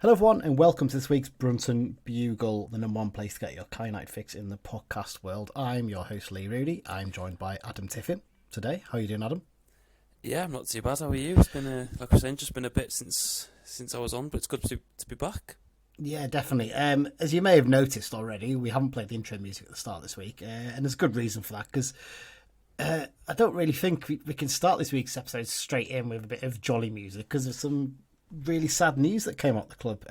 Hello everyone and welcome to this week's Brunton Bugle, the number one place to get your Carlisle United fix in the podcast world. I'm your host Lee Rooney. I'm joined by Adam Tiffen today. How are you doing, Adam? Yeah, I'm not too bad. How are you? It's been like I was saying, just been a bit since I was on, but it's good to be back. Yeah, definitely. As you may have noticed already, we haven't played the intro music at the start this week, and there's a good reason for that because I don't really think we can start this week's episode straight in with a bit of jolly music because there's some really sad news that came out the club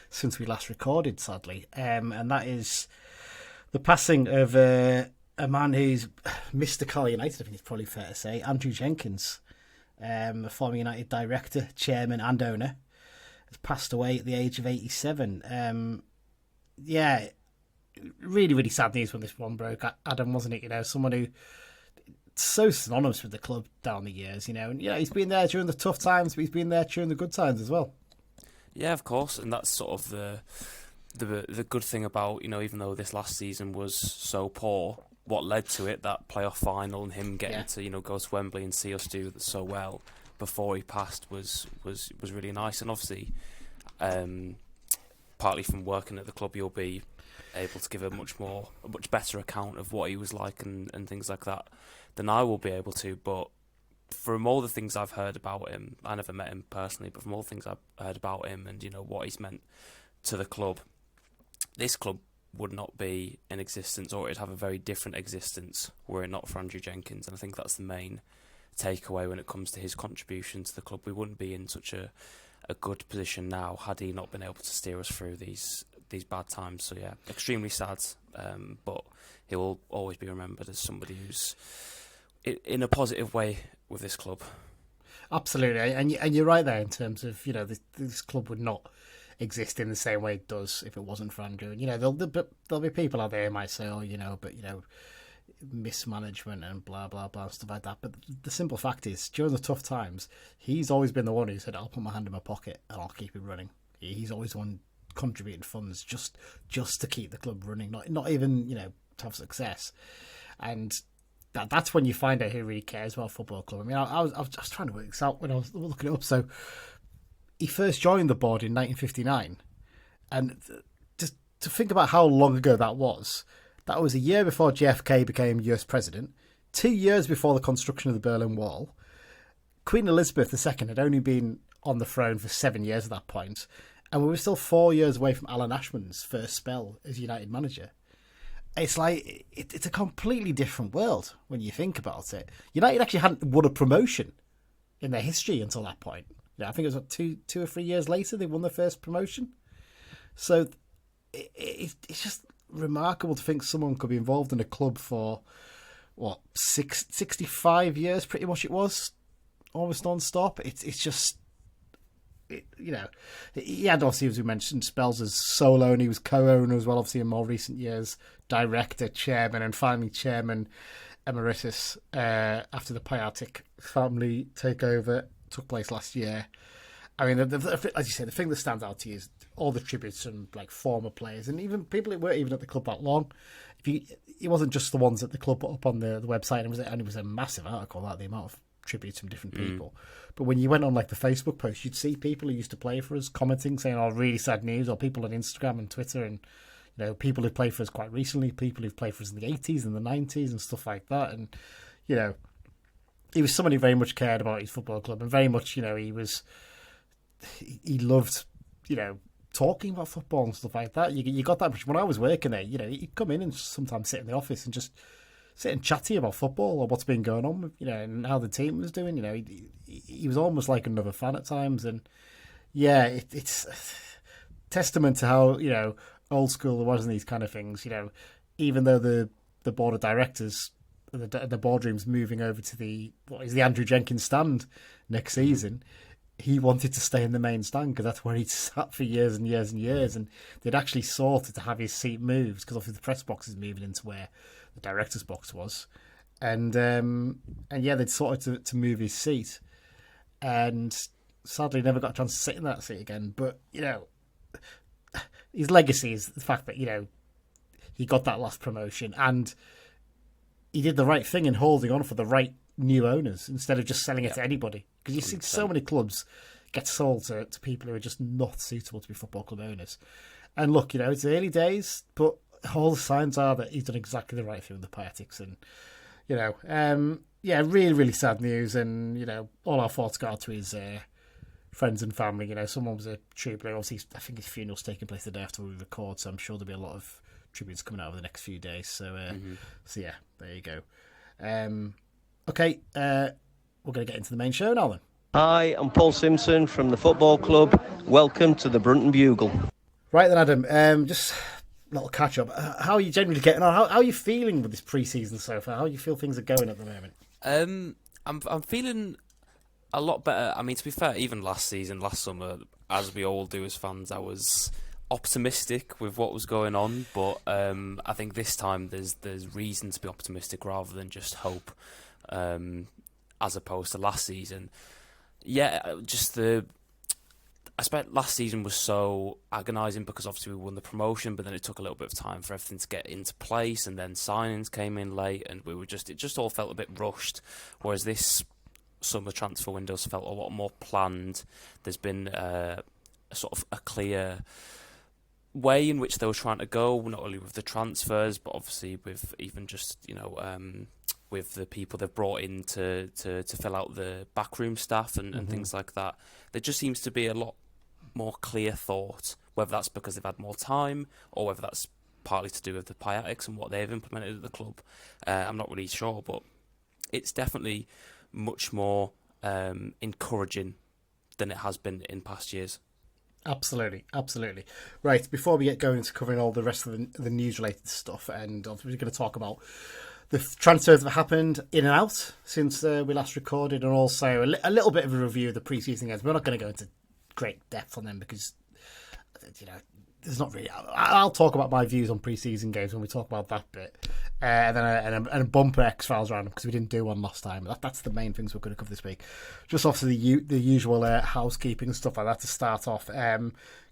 since we last recorded, sadly, and that is the passing of a man who's Mr. Carlisle United, I think it's probably fair to say, Andrew Jenkins, a former United director, chairman and owner, has passed away at the age of 87. Yeah, really, really sad news when this one broke, Adam, wasn't it? You know, someone who so synonymous with the club down the years, and he's been there during the tough times, but he's been there during the good times as well. Yeah, of course, and that's sort of the good thing about, even though this last season was so poor, what led to it, that playoff final and him getting to go to Wembley and see us do so well before he passed was really nice. And obviously, partly from working at the club, you'll be able to give a much better account of what he was like and things like that than I will be able to. But from all the things I've heard about him, I never met him personally, but from all the things I've heard about him and what he's meant to the club, this club would not be in existence, or it'd have a very different existence were it not for Andrew Jenkins. And I think that's the main takeaway when it comes to his contribution to the club. We wouldn't be in such a good position now had he not been able to steer us through these bad times. So yeah, extremely sad, but he will always be remembered as somebody who's in a positive way with this club. Absolutely, and you're right there in terms of this club would not exist in the same way it does if it wasn't for Andrew. And there'll be people out there who might say, but mismanagement and blah blah blah stuff like that. But the simple fact is, during the tough times, he's always been the one who said, "I'll put my hand in my pocket and I'll keep it running." He's always the one contributing funds just to keep the club running, not even to have success. And that's when you find out who really cares about a football club. I mean, I was trying to work this out when I was looking it up. So he first joined the board in 1959, and just to think about how long ago that was a year before JFK became US president, 2 years before the construction of the Berlin Wall. Queen Elizabeth II had only been on the throne for 7 years at that point, and we were still 4 years away from Alan Ashman's first spell as United manager. It's like it's a completely different world when you think about it. United actually hadn't won a promotion in their history until that point. I think it was two or 3 years later they won their first promotion. So it's just remarkable to think someone could be involved in a club for 65 years, pretty much it was, almost non-stop. It's just, he had, obviously, as we mentioned, spells as solo, and he was co-owner as well, obviously in more recent years, director, chairman, and finally chairman emeritus after the Piatic family takeover took place last year. I mean, as you say, the thing that stands out to you is all the tributes from former players and even people who weren't even at the club that long. It wasn't just the ones that the club put up on the website, and it was a massive article, the amount of tributes from different people. But when you went on the Facebook post, you'd see people who used to play for us commenting, saying, "Oh, really sad news," or people on Instagram and Twitter, and people who played for us quite recently, people who've played for us in the 80s and the 90s and stuff like that. And he was someone who very much cared about his football club, and very much he loved talking about football and stuff like that. You got that much when I was working there. He'd come in and sometimes sit in the office and just sit and chat to you about football or what's been going on, and how the team was doing. He was almost like another fan at times, and it's testament to how old school it was in these kind of things. Even though the board of directors, the boardroom's moving over to the Andrew Jenkins stand next season. He wanted to stay in the main stand because that's where he'd sat for years and years and years, and they'd actually sorted to have his seat moved because obviously the press box is moving into where the director's box was, and they'd sorted to move his seat, and sadly never got a chance to sit in that seat again. But his legacy is the fact that he got that last promotion and he did the right thing in holding on for the right new owners instead of just selling it to anybody. Because you see so many clubs gets sold to people who are just not suitable to be football club owners. And look, it's early days, but all the signs are that he's done exactly the right thing with the Pietics. And, really, really sad news. And, all our thoughts go out to his friends and family. Someone was a tribute. Obviously, I think his funeral's taking place the day after we record, so I'm sure there'll be a lot of tributes coming out over the next few days. So, yeah, there you go. Okay, we're going to get into the main show now then. Hi, I'm Paul Simpson from the football club. Welcome to the Brunton Bugle. Right then, Adam, just a little catch-up. How are you generally getting on? How are you feeling with this pre-season so far? How do you feel things are going at the moment? I'm feeling a lot better. I mean, to be fair, even last summer, as we all do as fans, I was optimistic with what was going on, but I think this time there's reason to be optimistic rather than just hope, as opposed to last season. Yeah, I expect last season was so agonising because obviously we won the promotion, but then it took a little bit of time for everything to get into place, and then signings came in late, and it just all felt a bit rushed. Whereas this summer transfer windows felt a lot more planned. There's been a sort of a clear way in which they were trying to go, not only with the transfers, but obviously with even just with the people they've brought in to fill out the backroom staff and things like that. There just seems to be a lot more clear thought, whether that's because they've had more time or whether that's partly to do with the Pietics and what they've implemented at the club. I'm not really sure, but it's definitely much more encouraging than it has been in past years. Absolutely. Right, before we get going into covering all the rest of the news-related stuff, and we're going to talk about the transfers that have happened in and out since we last recorded, and also a little bit of a review of the pre-season games. We're not going to go into great depth on them because, there's not really... I'll talk about my views on pre-season games when we talk about that bit. And then a bumper X-Files round because we didn't do one last time. That's the main things we're going to cover this week. Just obviously the usual housekeeping and stuff like that to start off.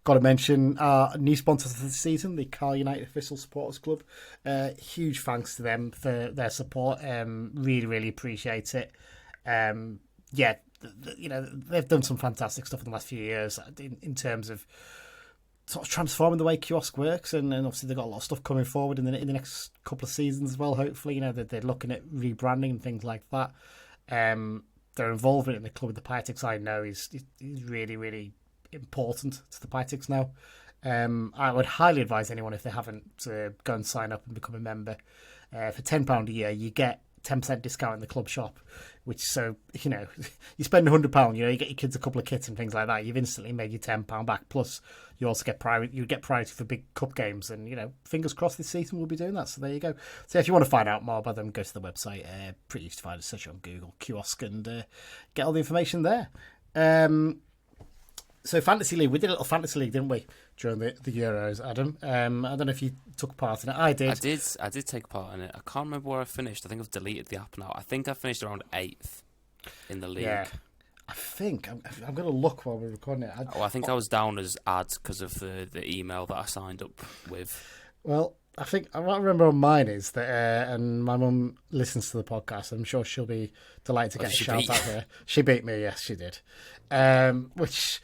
Got to mention our new sponsors of the season, the Carlisle United Official Supporters Club. Huge thanks to them for their support. Really, really appreciate it. They've done some fantastic stuff in the last few years in terms of sort of transforming the way CUOSC works, and obviously they've got a lot of stuff coming forward in the next couple of seasons as well. Hopefully, they're looking at rebranding and things like that. Their involvement in the club with the Pietics, I know, is really, really important to the Pietics now. I would highly advise anyone, if they haven't, to go and sign up and become a member. For £10 a year, you get 10% discount in the club shop, which, so, you spend £100, you get your kids a couple of kits and things like that, you've instantly made your £10 back. Plus, you also get priority for big cup games, and, fingers crossed this season we'll be doing that. So there you go. So if you want to find out more about them, go to the website. Pretty easy to find. Search on Google, CUOSC, and get all the information there. So Fantasy League, we did a little Fantasy League, didn't we, during the Euros, Adam? I don't know if you took part in it. I did. I did take part in it. I can't remember where I finished. I think I've deleted the app now. I think I finished around 8th in the league. Yeah. I think I'm going to look while we're recording it. I think I was down as ads because of the email that I signed up with. Well, I think what I remember on mine is that, and my mum listens to the podcast. I'm sure she'll be delighted to get a shout out there. She beat me, yes, she did. Which,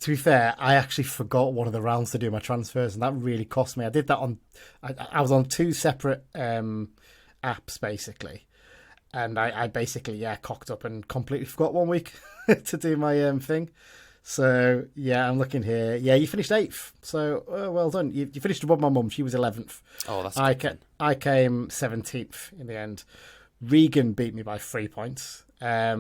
to be fair, I actually forgot one of the rounds to do my transfers, and that really cost me. I did that I was on 2 separate apps basically. And I basically, cocked up and completely forgot one week to do my thing. So, I'm looking here. Yeah, you finished 8th. So, well done. You finished above my mum. She was 11th. Oh, that's good. I came 17th in the end. Regan beat me by 3 points. I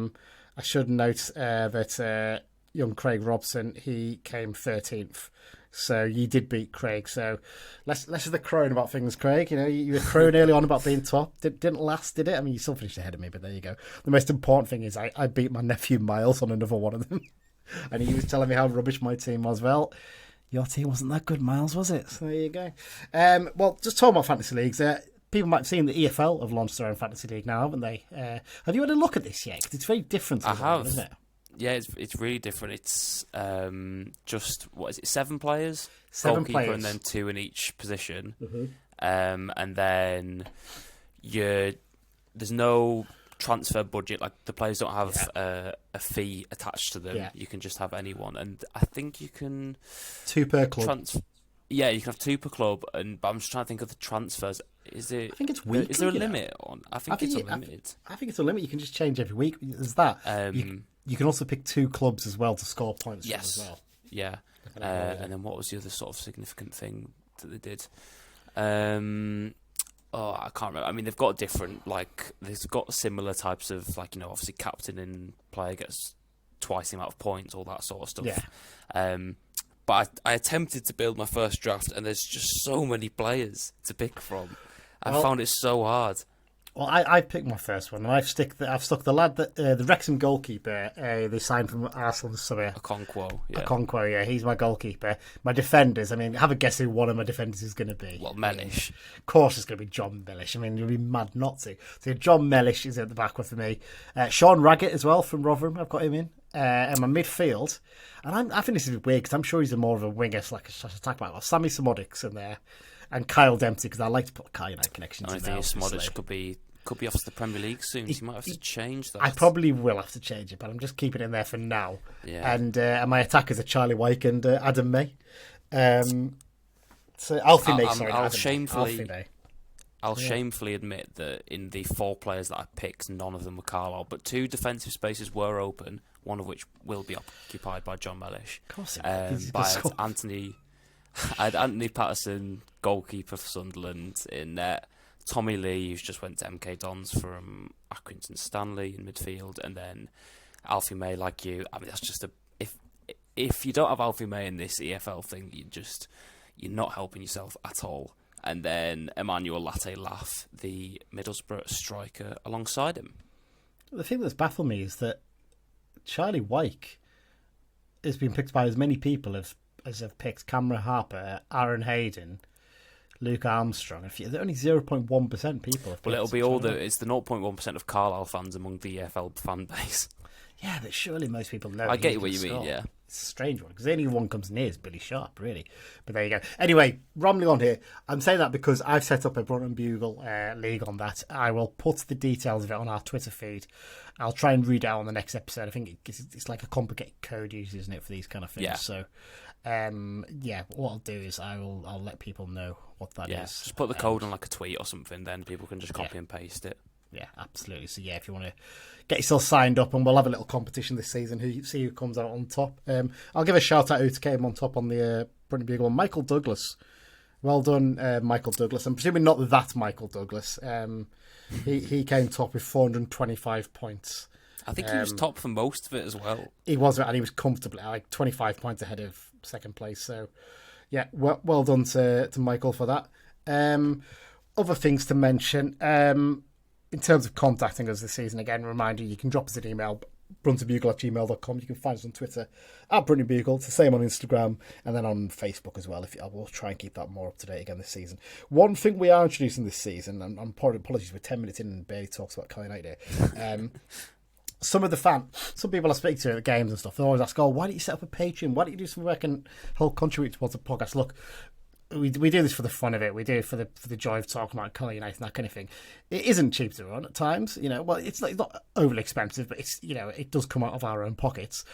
should note that young Craig Robson, he came 13th. So you did beat Craig. So less of the crowing about things, Craig. You were crowing early on about being top. Didn't last, did it? I mean, you still finished ahead of me, but there you go. The most important thing is I beat my nephew Miles on another one of them. And he was telling me how rubbish my team was. Well, your team wasn't that good, Miles, was it? So there you go. Well, just talking about fantasy leagues, people might have seen the EFL have launched their own fantasy league now, haven't they? Have you had a look at this yet? 'Cause it's very different. I have. Isn't it? Yeah, it's really different. It's just, 7 players? 7 Goalkeeper players. And then 2 in each position. Mm-hmm. And then there's no transfer budget. Like the players don't have a fee attached to them. Yeah. You can just have anyone, and I think you can 2 per club. Yeah, you can have 2 per club, but I'm just trying to think of the transfers. Is it? I think it's weekly. Is there a limit on? I think it's unlimited. I think it's a limit. You can just change every week. There's that. You can also pick 2 clubs as well to score points from as well. Yeah. And then what was the other sort of significant thing that they did? I can't remember. I mean, they've got different, like, they've got similar types of, like, you know, obviously captain and player gets twice the amount of points, all that sort of stuff. Yeah. But I attempted to build my first draft, and there's just so many players to pick from. I found it so hard. Well, I picked my first one, and I've stuck the lad that the Wrexham goalkeeper they signed from Arsenal this summer. Okonkwo, yeah, he's my goalkeeper. My defenders, I mean, have a guess who one of my defenders is going to be. Well, Mellish. Of course, it's going to be John Mellish. I mean, you'd be mad not to. So John Mellish is at the back with me. Sean Raggett as well from Rotherham. I've got him in. And my midfield, and I think this is weird because I'm sure he's more of a winger, like a attack back. Well, Sammy Samodics in there, and Kyle Dempsey because I like to put Carlisle United connections. I in think there. Samodic could be off to the Premier League soon. So you might have to change that. I probably will have to change it, but I'm just keeping it in there for now. Yeah. And my attackers are Charlie Wyke and Adam May. So Alfie May. Sorry, I'll shamefully admit that in the 4 players that I picked, none of them were Carlisle, but 2 defensive spaces were open, one of which will be occupied by John Mellish. Of course, I had Anthony Patterson, goalkeeper for Sunderland, in net. Tommy Lee, who's just went to MK Dons from Accrington Stanley in midfield, and then Alfie May, like you. I mean, that's just if you don't have Alfie May in this EFL thing, you're not helping yourself at all. And then Emmanuel Latte Laff, the Middlesbrough striker, alongside him. The thing that's baffled me is that Charlie Wyke has been picked by as many people as have picked Cameron Harper, Aaron Hayden, Luke Armstrong. There are only 0.1% people. Well, it'll be it's the 0.1% of Carlisle fans among the EFL fan base. Yeah, but surely most people know. I get what you mean, yeah. It's a strange one, because the only one comes near is Billy Sharp, really. But there you go. Anyway, rambling on here. I'm saying that because I've set up a Brunton Bugle league on that. I will put the details of it on our Twitter feed. I'll try and read it out on the next episode. I think it's like a complicated code usually, isn't it, for these kind of things? Yeah. So, what I'll do is I'll let people know what that is. Just put the code on like a tweet or something, then people can just copy and paste it. Yeah, absolutely. So yeah, if you want to get yourself signed up, and we'll have a little competition this season. See who comes out on top. I'll give a shout out who came on top on the Brunton Bugle. Michael Douglas. Well done, Michael Douglas. I'm presuming not that Michael Douglas. He came top with 425 points. I think he was top for most of it as well. He was, and he was comfortably like 25 points ahead of second place. So yeah, well done to Michael for that. Other things to mention. In terms of contacting us this season, again, reminder, you can drop us an email, bruntonbugle@gmail.com. You can find us on Twitter @BruntonBugle. It's the same on Instagram and then on Facebook as well. I will try and keep that more up to date again this season. One thing we are introducing this season, and I'm apologies, we're 10 minutes in and barely talks about Carlisle United here. Some people I speak to at the games and stuff, they always ask, why don't you set up a Patreon? Why don't you do some work and help contribute towards the podcast? Look, we do this for the fun of it. We do it for the joy of talking about Carlisle United and that kind of thing. It isn't cheap to run at times, well, it's not overly expensive, but it's it does come out of our own pockets.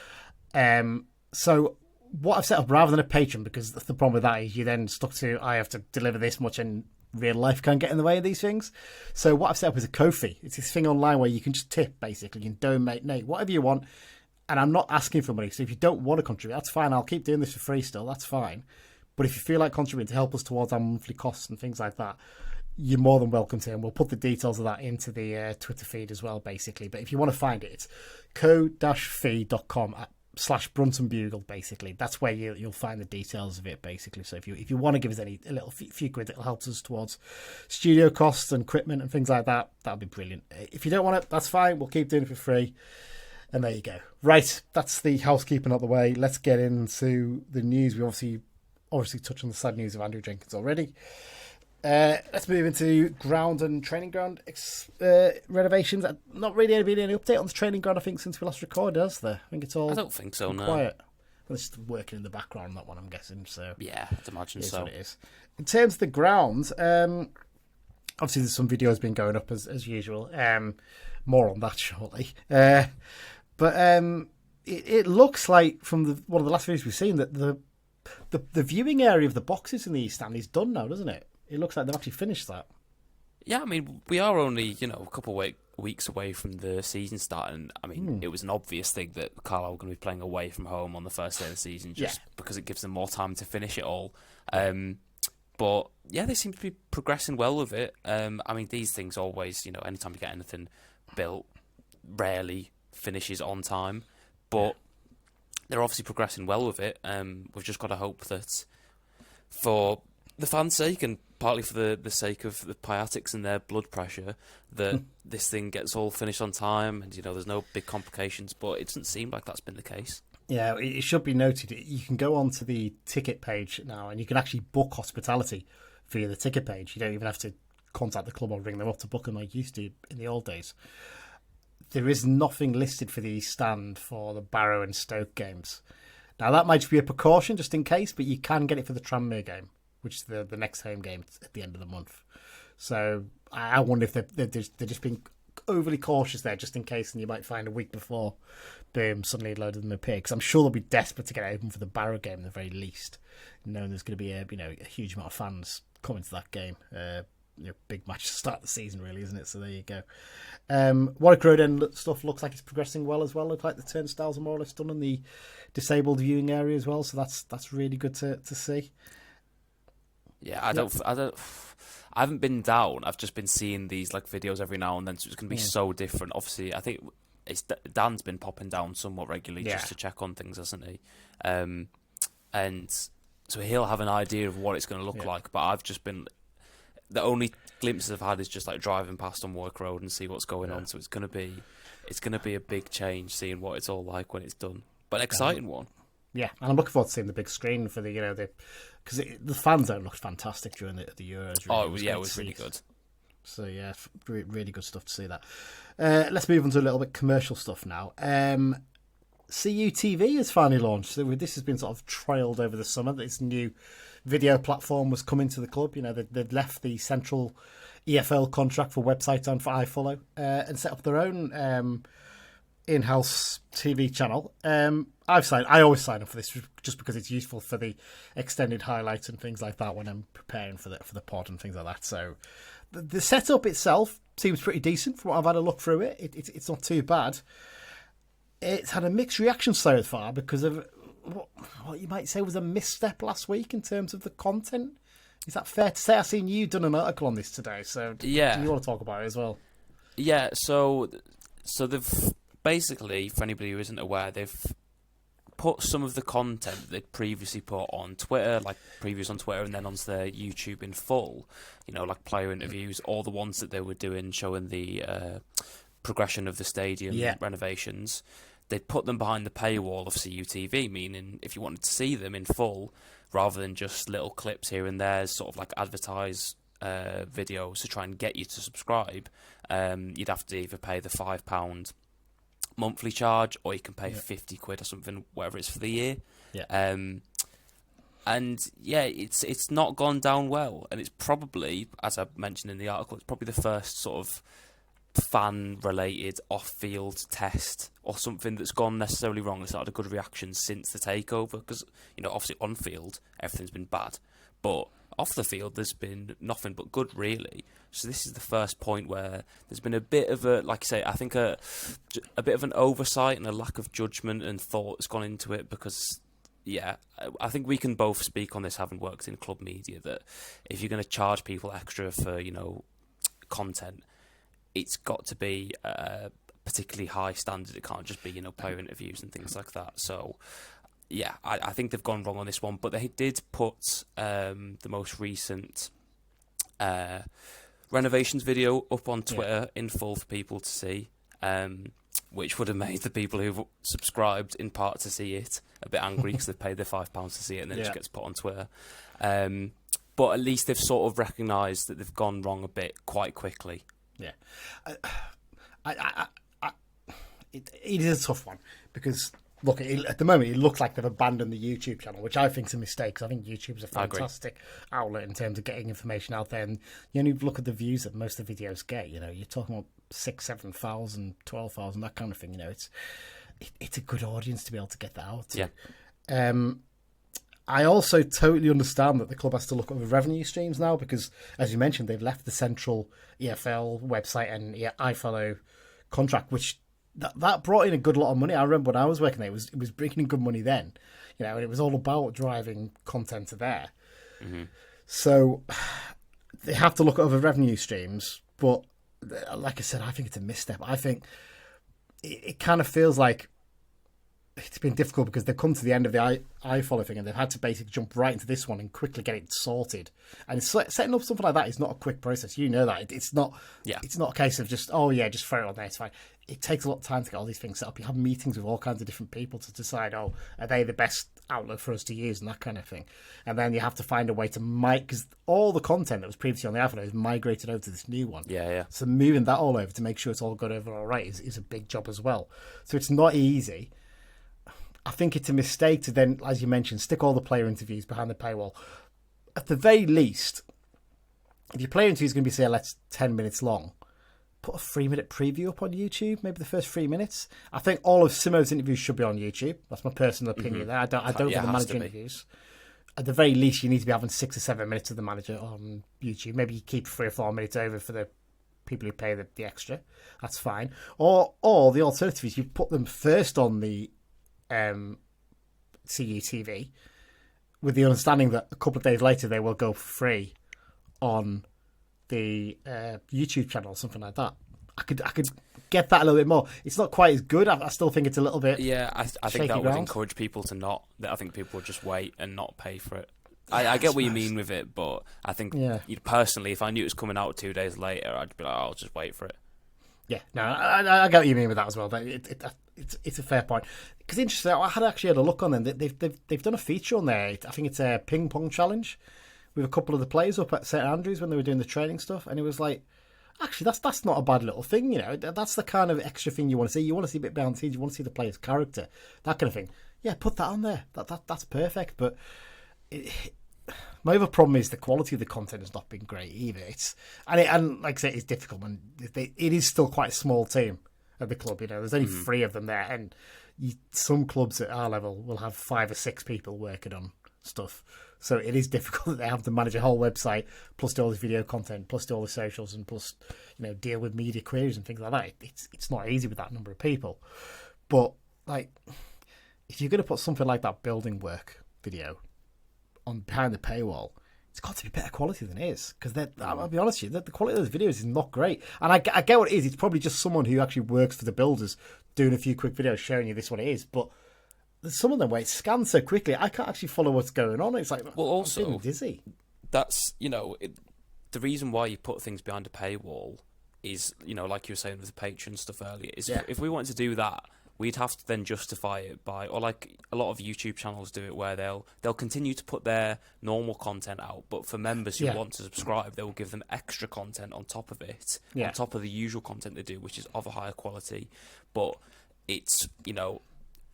So what I've set up, rather than a Patreon, because the problem with that is you then stuck to, I have to deliver this much, and real life can't get in the way of these things. So what I've set up is a Ko-fi. It's this thing online where you can just tip, basically. You can donate whatever you want, and I'm not asking for money. So if you don't want to contribute, that's fine. I'll keep doing this for free still. That's fine. But if you feel like contributing to help us towards our monthly costs and things like that, you're more than welcome to. And we'll put the details of that into the Twitter feed as well, basically. But if you want to find it, it's ko-fi.com/Brunton Bugle, basically. That's where you'll find the details of it, basically. So if you want to give us a little few quid that helps us towards studio costs and equipment and things like that, that'll be brilliant. If you don't want it, that's fine. We'll keep doing it for free. And there you go. Right, that's the housekeeping out the way. Let's get into the news. We obviously touched on the sad news of Andrew Jenkins already. Let's move into ground and training ground renovations. Not really been any update on the training ground, I think, since we last recorded, has there? I think it's all I don't think so, quiet. Well, it's working in the background, that one, I'm guessing. So yeah, I'd imagine so. What it is. In terms of the ground, obviously there's some videos been going up as usual. More on that shortly. It looks like from one of the last videos we've seen that the viewing area of the boxes in the East Stand is done now, doesn't it? It looks like they've actually finished that. Yeah, I mean, we are only, a couple of weeks away from the season starting. I mean, it was an obvious thing that Carlisle were going to be playing away from home on the first day of the season just because it gives them more time to finish it all. But, yeah, they seem to be progressing well with it. I mean, these things always, anytime you get anything built, rarely finishes on time. But they're obviously progressing well with it. We've just got to hope that for the fans' sake and partly for the sake of the Piatics and their blood pressure, that this thing gets all finished on time and, there's no big complications. But it doesn't seem like that's been the case. Yeah, it should be noted, you can go onto the ticket page now and you can actually book hospitality via the ticket page. You don't even have to contact the club or ring them up to book them like you used to in the old days. There is nothing listed for the East Stand for the Barrow and Stoke games. Now, that might be a precaution just in case, but you can get it for the Tranmere game, which is the next home game at the end of the month. So I wonder if they're just being overly cautious there just in case, and you might find a week before, boom, suddenly a load of them appear. Because I'm sure they'll be desperate to get it open for the Barrow game at the very least, knowing there's going to be a huge amount of fans coming to that game. Big match to start the season, really, isn't it? So there you go. Warwick Road End stuff looks like it's progressing well as well. Looks like the turnstiles are more or less done in the disabled viewing area as well. So that's really good to see. Yeah, I haven't been down. I've just been seeing these videos every now and then. So it's going to be so different. Obviously, I think Dan's been popping down somewhat regularly just to check on things, hasn't he? And so he'll have an idea of what it's going to look like. But I've just been. The only glimpses I've had is just driving past on Warwick Road and see what's going on. So it's going to be a big change seeing what it's all like when it's done. But an exciting one. Yeah, and I'm looking forward to seeing the big screen for the because the fan zone looked fantastic during the Euros. Really. It was really good. So yeah, really good stuff to see that. Let's move on to a little bit commercial stuff now. CUTV has finally launched. So this has been sort of trailed over the summer. This new video platform was coming to the club. They'd left the central EFL contract for website and for iFollow and set up their own in-house TV channel. I always sign up for this just because it's useful for the extended highlights and things like that when I'm preparing for the pod and things like that. So the setup itself seems pretty decent from what I've had a look through it. It's not too bad. It's had a mixed reaction so far because of what you might say was a misstep last week in terms of the content. Is that fair to say? I've seen you done an article on this today, so do you want to talk about it as well? Yeah, so they've basically, for anybody who isn't aware, they've put some of the content that they'd previously put on Twitter, previous on Twitter, and then onto their YouTube in full, player interviews, all the ones that they were doing showing the progression of the stadium renovations. They'd put them behind the paywall of CUTV, meaning if you wanted to see them in full, rather than just little clips here and there, sort of advertise videos to try and get you to subscribe, you'd have to either pay the £5 monthly charge, or you can pay £50 or something, whatever it's for the year. It's not gone down well, and it's probably, as I mentioned in the article, it's probably the first sort of fan-related off-field test or something that's gone necessarily wrong. It's not had a good reaction since the takeover because, obviously on-field everything's been bad, but off the field there's been nothing but good, really. So this is the first point where there's been a bit of a, like you say, I think a bit of an oversight and a lack of judgment and thought that's gone into it because, I think we can both speak on this, having worked in club media, that if you're going to charge people extra for, content, it's got to be a particularly high standard. It can't just be, player interviews and things like that. So, I think they've gone wrong on this one. But they did put the most recent renovations video up on Twitter in full for people to see, which would have made the people who've subscribed in part to see it a bit angry because they've paid their £5 to see it and then it just gets put on Twitter. But at least they've sort of recognised that they've gone wrong a bit quite quickly. Yeah, it is a tough one because look, at the moment it looks like they've abandoned the YouTube channel, which I think is a mistake. Because I think YouTube is a fantastic outlet in terms of getting information out there, and you only look at the views that most of the videos get. You're talking about 6, 7,000, 12,000, that kind of thing. You know, it's a good audience to be able to get that out to. Yeah. I also totally understand that the club has to look at the revenue streams now because, as you mentioned, they've left the central EFL website and iFollow contract, which that brought in a good lot of money. I remember when I was working there, it was bringing in good money then, you know, and it was all about driving content to there. Mm-hmm. So they have to look at other revenue streams, but like I said, I think it's a misstep. I think it kind of feels like it's been difficult because they've come to the end of the iFollow thing and they've had to basically jump right into this one and quickly get it sorted. And setting up something like that is not a quick process. You know that. It's not. Yeah. It's not a case of just just throw it on there. It's fine. It takes a lot of time to get all these things set up. You have meetings with all kinds of different people to decide, are they the best outlet for us to use and that kind of thing. And then you have to find a way to because all the content that was previously on the iPhone is migrated over to this new one. Yeah. So moving that all over to make sure it's all got over all right is a big job as well. So it's not easy. I think it's a mistake to then, as you mentioned, stick all the player interviews behind the paywall. At the very least, if your player interview is going to be, say, 10 minutes long, put a 3-minute preview up on YouTube, maybe the first 3 minutes. I think all of Simo's interviews should be on YouTube. That's my personal opinion. I don't think the manager interviews. At the very least, you need to be having 6 or 7 minutes of the manager on YouTube. Maybe you keep 3 or 4 minutes over for the people who pay the extra. That's fine. Or the alternative is you put them first on the CUTV with the understanding that a couple of days later they will go for free on the YouTube channel or something like that. I could get that a little bit more. It's not quite as good. I still think it's a little bit I think that would encourage people to not. I think people would just wait and not pay for it. I get what you mean with it, but I think personally, if I knew it was coming out 2 days later, I'd be like, I'll just wait for it. Yeah, no, I get what you mean with that as well. It's a fair point. Because interesting, I had actually had a look on them. They've done a feature on there. I think it's a ping pong challenge with a couple of the players up at St Andrews when they were doing the training stuff, and it was like, actually, that's not a bad little thing. You know, that's the kind of extra thing you want to see. You want to see a bit behind the scenes. You want to see the player's character, that kind of thing. Yeah, put that on there. That's perfect. But my other problem is the quality of the content has not been great either. And like I say, it's difficult when it is still quite a small team at the club. You know, there's only 3 of them there, and some clubs at our level will have 5 or 6 people working on stuff. So it is difficult that they have to manage a whole website, plus do all this video content, plus do all the socials, and plus, you know, deal with media queries and things like that. It's not easy with that number of people. But like, if you're going to put something like that building work video on behind the paywall, it's got to be better quality than it is. Because I'll be honest with you, the quality of those videos is not great. And I get what it is. It's probably just someone who actually works for the builders doing a few quick videos showing you this what it is. But there's some of them where it scans so quickly, I can't actually follow what's going on. It's like, well, also, I'm feeling dizzy. That's, you know, the reason why you put things behind a paywall is, you know, like you were saying with the Patreon stuff earlier, is if we wanted to do that, we'd have to then justify it by, or like a lot of YouTube channels do it, where they'll continue to put their normal content out, but for members who want to subscribe, they will give them extra content on top of it, on top of the usual content they do, which is of a higher quality. But it's, you know,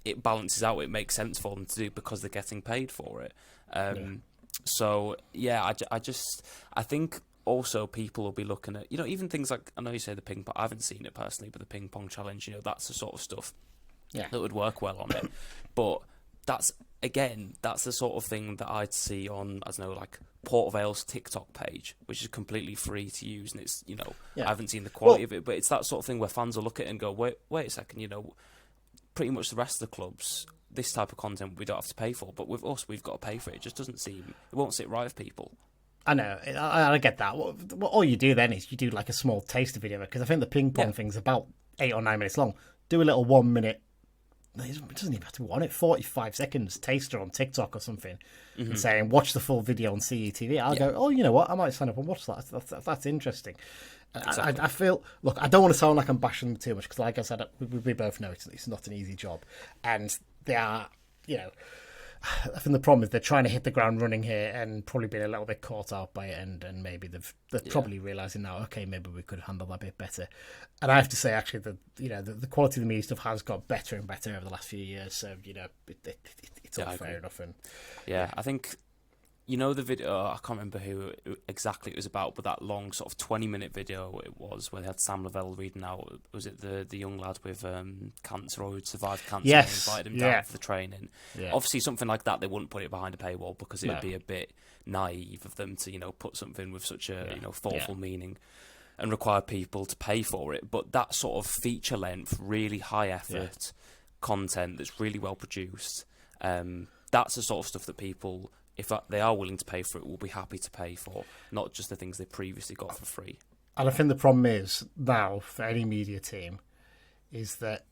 it balances out. It makes sense for them to do because they're getting paid for it. So yeah, I think also people will be looking at, you know, even things like, I know you say the ping pong, I haven't seen it personally, but the ping pong challenge, you know, that's the sort of stuff that would work well on it. But that's the sort of thing that I'd see on, I don't know, like Port Vale's TikTok page, which is completely free to use, and it's, you know, I haven't seen the quality of it, but it's that sort of thing where fans will look at it and go, wait a second, you know, pretty much the rest of the clubs, this type of content we don't have to pay for, but with us, we've got to pay for it. It just doesn't seem, it won't sit right with people. I know, I get that. What all you do then is you do like a small taster video, because I think the ping pong thing's about 8 or 9 minutes long. Do a little 1 minute, it doesn't even have to be 1 minute, 45 seconds taster on TikTok or something, and saying, watch the full video on CUTV. I'll go, oh, you know what, I might sign up and watch that. That's interesting. Exactly. I feel, look, I don't want to sound like I'm bashing them too much, because like I said, we both know it's not an easy job. And they are, you know, I think the problem is they're trying to hit the ground running here and probably being a little bit caught out by it, and maybe they're probably realising now, okay, maybe we could handle that a bit better. And I have to say, actually, that, you know, the quality of the media stuff has got better and better over the last few years. So, you know, it's all fair enough. And I think You know the video, I can't remember who exactly it was about, but that long sort of 20-minute video it was where they had Sam Lavelle reading out, was it the young lad with cancer or who'd survived cancer and invited him down for the training? Yeah. Obviously something like that, they wouldn't put it behind a paywall because it would be a bit naive of them to, put something with such a, thoughtful meaning and require people to pay for it. But that sort of feature length, really high effort content that's really well produced, that's the sort of stuff that people, if they are willing to pay for it, will be happy to pay for, not just the things they previously got for free. And I think the problem is now for any media team is that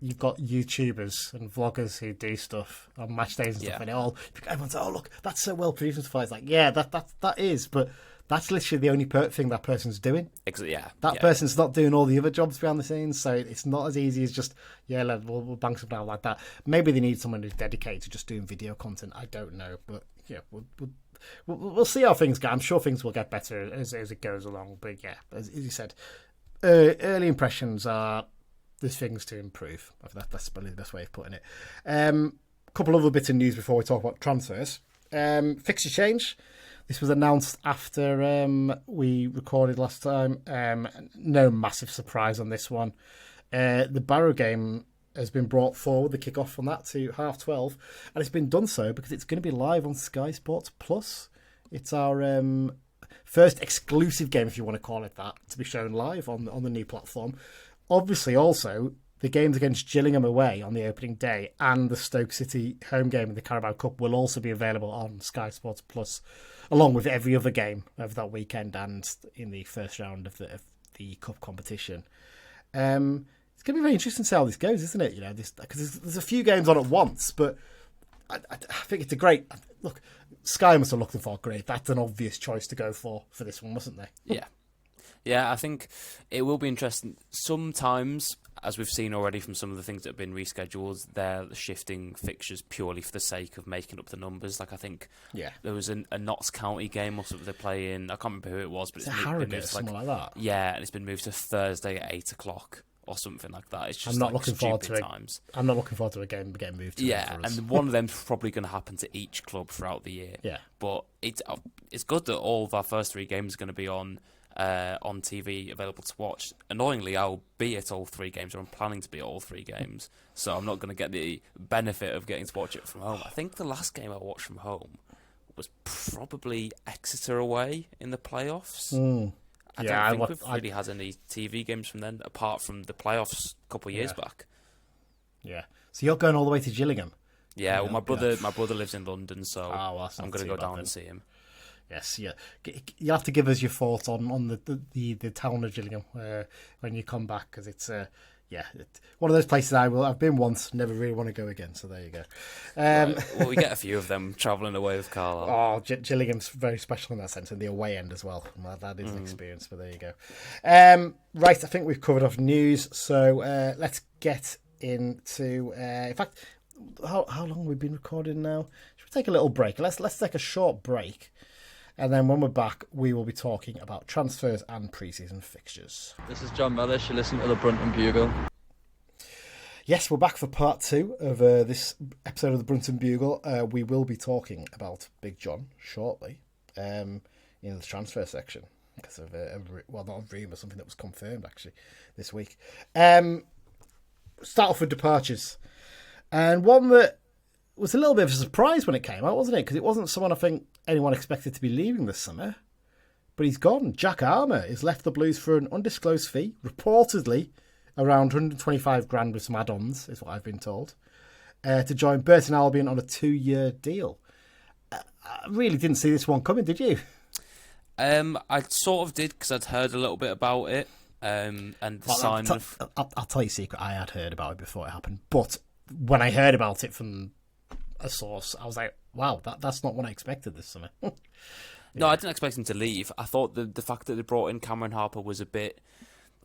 you've got YouTubers and vloggers who do stuff on match days and stuff, and everyone's like, "Oh, look, that's so well produced." And it's like, yeah, that is, but that's literally the only thing that person's doing. That person's not doing all the other jobs behind the scenes, so it's not as easy as just, we'll bang something out like that. Maybe they need someone who's dedicated to just doing video content. I don't know, but we'll see how things go. I'm sure things will get better as it goes along. But as you said, early impressions are there's things to improve. That's probably the best way of putting it. Couple other bits of news before we talk about transfers. Fixture change. This was announced after we recorded last time. No massive surprise on this one. The Barrow game has been brought forward, the kick-off from that to 12:30, and it's been done so because it's going to be live on Sky Sports Plus. It's our first exclusive game, if you want to call it that, to be shown live on the new platform. Obviously, also, the games against Gillingham away on the opening day and the Stoke City home game in the Carabao Cup will also be available on Sky Sports Plus, along with every other game of that weekend and in the first round of the cup competition. It's going to be very interesting to see how this goes, isn't it? Because there's a few games on at once, but I think it's a great look. Sky must have looked and thought, great, that's an obvious choice to go for this one, wasn't they? Yeah, I think it will be interesting. Sometimes, as we've seen already from some of the things that have been rescheduled, they're shifting fixtures purely for the sake of making up the numbers. Like, I think there was a Notts County game or something they're playing. I can't remember who it was, but it's been moved to something like that. Yeah, and it's been moved to Thursday at 8 o'clock or something like that. It's just I'm not looking forward to it. Times. I'm not looking forward to a game getting moved to. Yeah, and one of them's probably going to happen to each club throughout the year. Yeah, but it's good that all of our first three games are going to be on TV available to watch. Annoyingly, I'll be at all three games, or I'm planning to be at all three games, so I'm not going to get the benefit of getting to watch it from home. I think the last game I watched from home was probably Exeter away in the playoffs. I don't think we've really had any TV games from then, apart from the playoffs a couple of years back. Yeah. So you're going all the way to Gillingham? Yeah, well, my brother lives in London, so I'm going to go down and see him. Yes, yeah. You have to give us your thoughts on the town of Gillingham when you come back, because it's one of those places I've been once, never really want to go again. So there you go. Well, we get a few of them travelling away with Carlisle. Oh, Gillingham's very special in that sense, and the away end as well. That is an experience. But there you go. Right, I think we've covered off news, so let's get into. In fact, how long have we been recording now? Should we take a little break? Let's take a short break. And then when we're back, we will be talking about transfers and pre-season fixtures. This is John Mellish. You listen to the Brunton Bugle. Yes, we're back for part 2 of this episode of the Brunton Bugle. We will be talking about Big John shortly in the transfer section. Because of, not a rumour, something that was confirmed actually this week. Start off with departures. And one that was a little bit of a surprise when it came out, wasn't it? Because it wasn't someone I think anyone expected to be leaving this summer. But he's gone. Jack Armour has left the Blues for an undisclosed fee, reportedly around 125 grand with some add-ons, is what I've been told, to join Burton Albion on a 2-year deal. I really didn't see this one coming, did you? I sort of did, because I'd heard a little bit about it. And the sign of... I'll tell you a secret, I had heard about it before it happened. But when I heard about it from a source, I was like, wow, that's not what I expected this summer. No, I didn't expect him to leave. I thought the fact that they brought in Cameron Harper was a bit...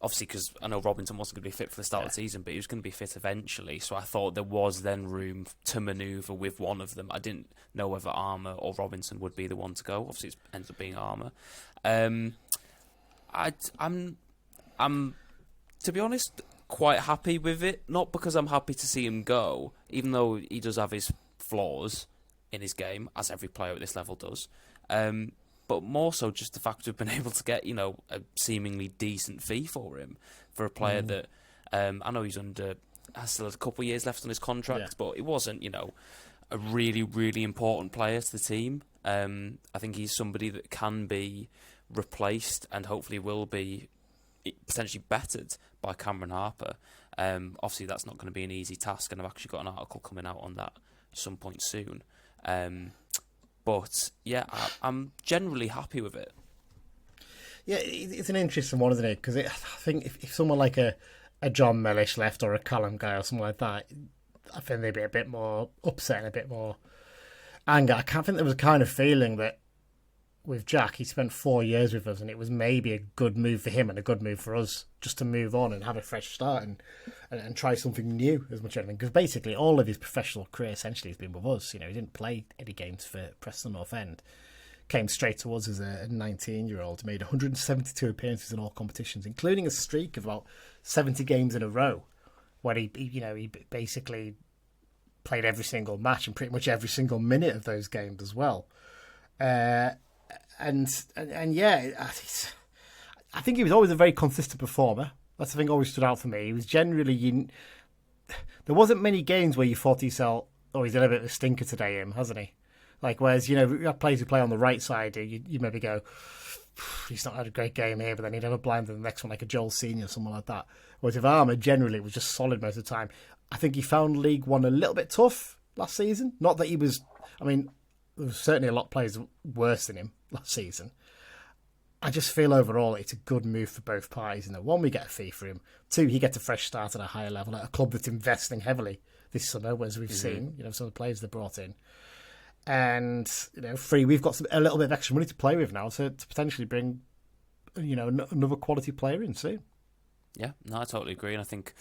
Obviously, because I know Robinson wasn't going to be fit for the start of the season, but he was going to be fit eventually. So I thought there was then room to manoeuvre with one of them. I didn't know whether Armour or Robinson would be the one to go. Obviously, it ended up being Armour. I'm, to be honest, quite happy with it. Not because I'm happy to see him go, even though he does have his flaws. in his game, as every player at this level does. But more so just the fact we've been able to get, a seemingly decent fee for him, for a player that, I know he's has still a couple of years left on his contract, but it wasn't, a really, really important player to the team. I think he's somebody that can be replaced and hopefully will be potentially bettered by Cameron Harper. Obviously, that's not going to be an easy task, and I've actually got an article coming out on that at some point soon. But yeah, I'm generally happy with it. Yeah, it's an interesting one, isn't it? Because I think if someone like a John Mellish left or a Callum Guy or something like that, I think they'd be a bit more upset and a bit more anger. I can't think there was a kind of feeling that with Jack, he spent 4 years with us, and it was maybe a good move for him and a good move for us just to move on and have a fresh start and try something new as much as anything. Because basically all of his professional career essentially has been with us. He didn't play any games for Preston North End. Came straight to us as a 19-year-old, made 172 appearances in all competitions, including a streak of about 70 games in a row, where he basically played every single match and pretty much every single minute of those games as well. And yeah, I think he was always a very consistent performer. That's the thing always stood out for me. He was generally... there wasn't many games where you thought to yourself, oh, he's a little bit of a stinker today, hasn't he? Like, whereas, you have players who play on the right side, you maybe go, he's not had a great game here, but then he'd have a blind in the next one, like a Joel Senior or someone like that. Whereas with Armour, generally, it was just solid most of the time. I think he found League One a little bit tough last season. Not that he was... I mean, there was certainly a lot of players worse than him last season. I just feel overall it's a good move for both parties. One, we get a fee for him. Two, he gets a fresh start at a higher level at a club that's investing heavily this summer, as we've seen, some of the players they brought in. And, three, we've got a little bit of extra money to play with now to potentially bring, another quality player in soon. Yeah, no, I totally agree. And I think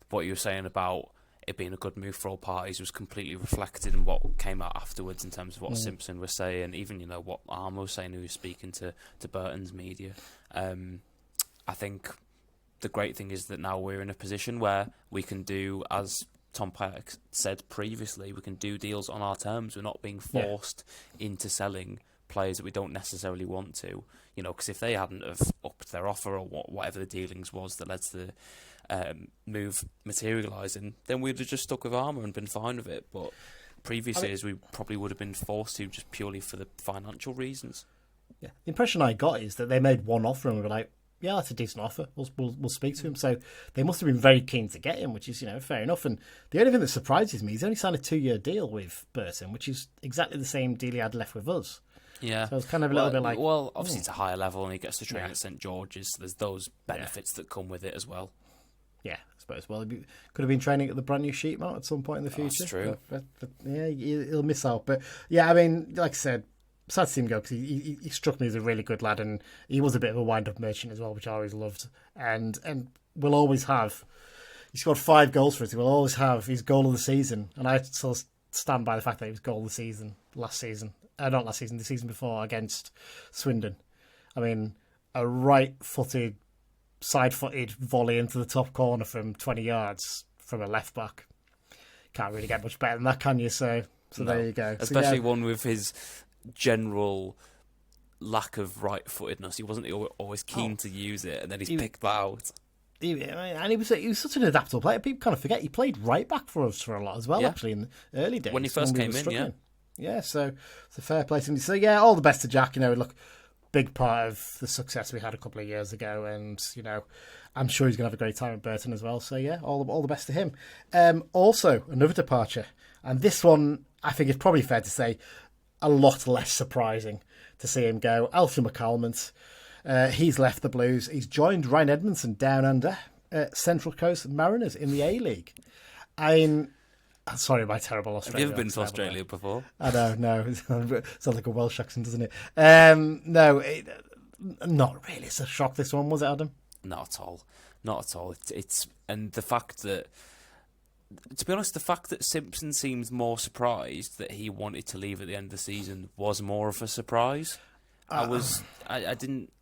what you were saying about it being a good move for all parties was completely reflected in what came out afterwards in terms of what Simpson was saying, even what Armour was saying, who was speaking to Burton's media. I think the great thing is that now we're in a position where we can do, as Tom Pyatt said previously, we can do deals on our terms. We're not being forced into selling players that we don't necessarily want to. Because if they hadn't have upped their offer or whatever the dealings was that led to the move materialising, then we'd have just stuck with Armour and been fine with it. But previous years, we probably would have been forced to just purely for the financial reasons. Yeah, the impression I got is that they made one offer and we were like, yeah, that's a decent offer. We'll speak to him. So they must have been very keen to get him, which is fair enough. And the only thing that surprises me is he only signed a 2-year deal with Burton, which is exactly the same deal he had left with us. Yeah, so it's kind of a little bit like... Well, obviously it's a higher level and he gets to train at St George's, so there's those benefits that come with it as well. Yeah, I suppose. Well, he could have been training at the brand new sheet mount at some point in the future. That's true. But yeah, he'll miss out. But yeah, I mean, like I said, sad to see him go because he struck me as a really good lad, and he was a bit of a wind-up merchant as well, which I always loved. And we'll always have... He scored 5 goals for us. He will always have his goal of the season, and I still stand by the fact that he was goal of the season last season. Not last season, the season before against Swindon. I mean, a right-footed, side-footed volley into the top corner from 20 yards from a left-back. Can't really get much better than that, can you? So no. There you go. Especially one with his general lack of right-footedness. He wasn't always keen to use it, and then he's picked that out. And he was such an adaptable player. People kind of forget he played right-back for us for a lot as well, actually, in the early days. When he first came in, Yeah, so it's a fair play to him. So, yeah, all the best to Jack. Look, big part of the success we had a couple of years ago, and, I'm sure he's going to have a great time at Burton as well. So, yeah, all the best to him. Also, another departure, and this one, I think it's probably fair to say, a lot less surprising to see him go. Alfie McCalmont, he's left the Blues. He's joined Ryan Edmondson down under Central Coast Mariners in the A-League. I mean... Sorry, my terrible Australian. Have you ever been to Australia before? I know, no. It sounds like a Welsh accent, doesn't it? No, not really. It's a shock, this one, was it, Adam? Not at all. Not at all. It's and the fact that, to be honest, the fact that Simpson seems more surprised that he wanted to leave at the end of the season was more of a surprise. I didn't.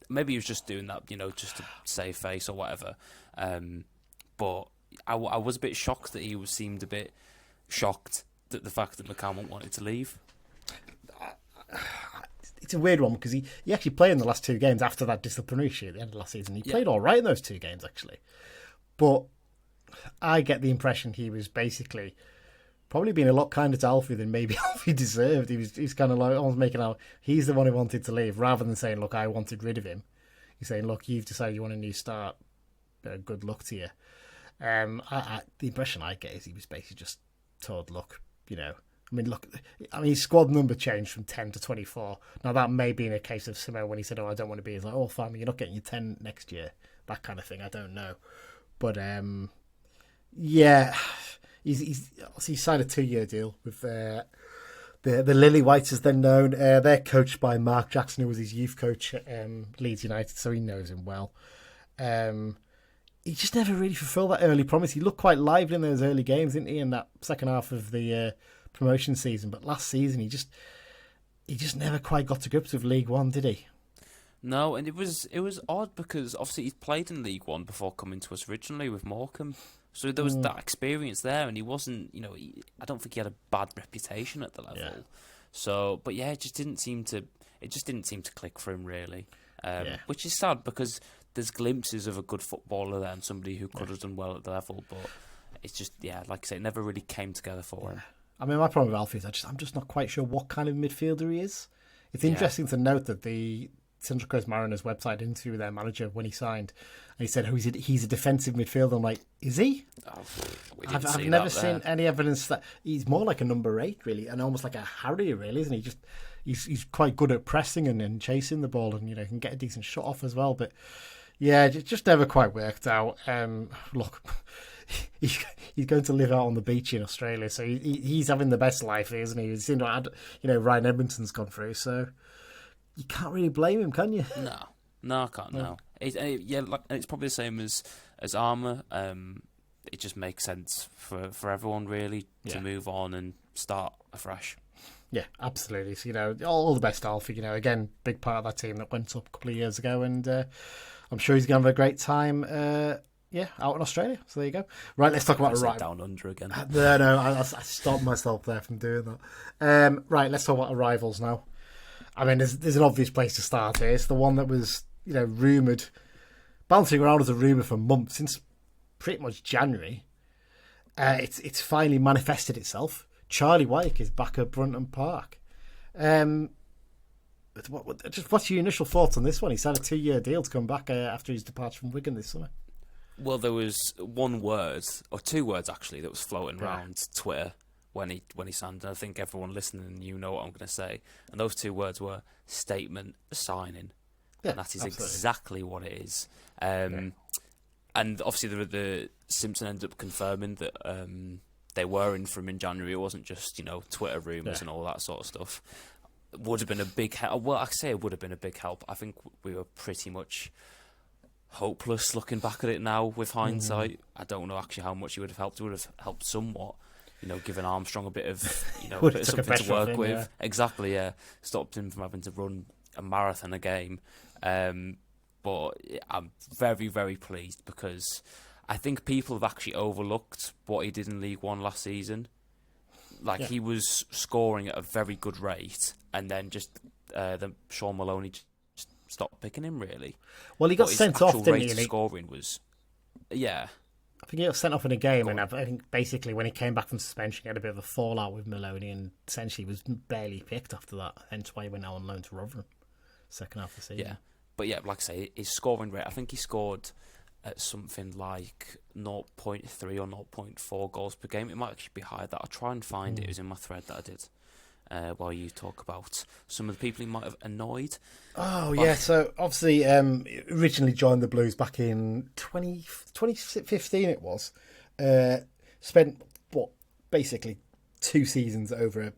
Maybe he was just doing that, just to save face or whatever. But I was a bit shocked that he seemed a bit shocked the fact that McCalmont wanted to leave? It's a weird one because he actually played in the last 2 games after that disciplinary issue at the end of last season. He played all right in those 2 games, actually. But I get the impression he was basically probably being a lot kinder to Alfie than maybe Alfie deserved. He's kind of like almost making out he's the one who wanted to leave, rather than saying, look, I wanted rid of him. He's saying, look, you've decided you want a new start. Good luck to you. The impression I get is he was basically just told, look, his squad number changed from 10 to 24. Now, that may be in a case of Simo when he said, I don't want to be. He's like, fine, you're not getting your 10 next year. That kind of thing. I don't know. But, he signed a 2-year deal with the Lily Whites, as they're known. They're coached by Mark Jackson, who was his youth coach at Leeds United, so he knows him well. He just never really fulfilled that early promise. He looked quite lively in those early games, didn't he, in that second half of the promotion season. But last season, he just never quite got to grips with League One, did he? No, and it was odd because obviously he'd played in League One before coming to us originally with Morecambe. So there was that experience there, and he wasn't, I don't think he had a bad reputation at the level. Yeah. So, but yeah, it just didn't seem to click for him really, which is sad because there's glimpses of a good footballer there and somebody who could have done well at the level, but it's just, like I say, it never really came together for him. I mean, my problem with Alfie is I'm just not quite sure what kind of midfielder he is. It's interesting to note that the Central Coast Mariners website interviewed their manager when he signed, and he said, he's a defensive midfielder. I'm like, is he? I've never seen any evidence that he's more like a number 8, really, and almost like a Harrier, really, isn't he? He's quite good at pressing and chasing the ball, and can get a decent shot off as well. But yeah, it just never quite worked out. Look, he's going to live out on the beach in Australia, so he's having the best life, isn't he? He's seen what Ryan Edmonton's gone through, so you can't really blame him, can you? No, I can't. No, it's probably the same as Armour. It just makes sense for everyone really to move on and start afresh. Yeah, absolutely. So, all the best, Alfie. Again, big part of that team that went up a couple of years ago, and I'm sure he's going to have a great time. Out in Australia. So there you go. Right, let's talk about down under again. No, I stopped myself there from doing that. Right, let's talk about arrivals now. I mean, there's an obvious place to start here. It's the one that was, rumoured, bouncing around as a rumour for months, since pretty much January. It's finally manifested itself. Charlie Wyke is back at Brunton Park. What's your initial thoughts on this one? He's had a 2-year deal to come back after his departure from Wigan this summer. Well, there was one word, or 2 words actually, that was floating around Twitter when he signed. And I think everyone listening, know what I'm going to say. And those 2 words were statement signing. Yeah, and that is absolutely exactly what it is. And obviously the Simpson ended up confirming that they were in for him in January. It wasn't just, Twitter rumours and all that sort of stuff. Would have been a big help. Well, I say it would have been a big help. I think we were pretty much hopeless looking back at it now with hindsight. I don't know actually how much it would have helped. It would have helped somewhat, giving Armstrong a bit of, a bit of something to work with. Yeah. Exactly, yeah. Stopped him from having to run a marathon a game. But I'm very, very pleased because I think people have actually overlooked what he did in League One last season. He was scoring at a very good rate, and then just Sean Maloney stopped picking him, really. Well, he got sent off, didn't he? Scoring was, I think he got sent off in a game, and I think basically when he came back from suspension, he had a bit of a fallout with Maloney, and essentially was barely picked after that. Hence why he went out on loan to Rotherham, second half of the season. Yeah, but like I say, his scoring rate, I think he scored at something like 0.3 or 0.4 goals per game. It might actually be higher. That I'll try and find it. It was in my thread that I did. While you talk about some of the people he might have annoyed. Oh, yeah. So, obviously, originally joined the Blues back in 2015, it was. Spent, basically 2 seasons over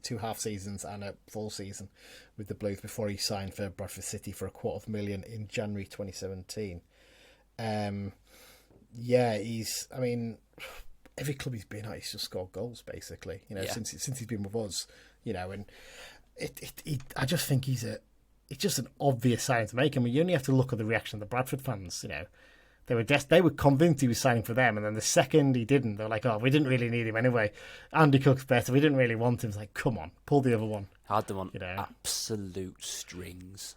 two half seasons and a full season with the Blues before he signed for Bradford City for $250,000 in January 2017. Every club he's been at, he's just scored goals, basically. Since he's been with us, and I just think it's just an obvious sign to make. I mean, you only have to look at the reaction of the Bradford fans, They were convinced he was signing for them, and then the second he didn't, they were like, "Oh, we didn't really need him anyway. Andy Cook's better. We didn't really want him." It's like, come on, pull the other one. Had them on absolute strings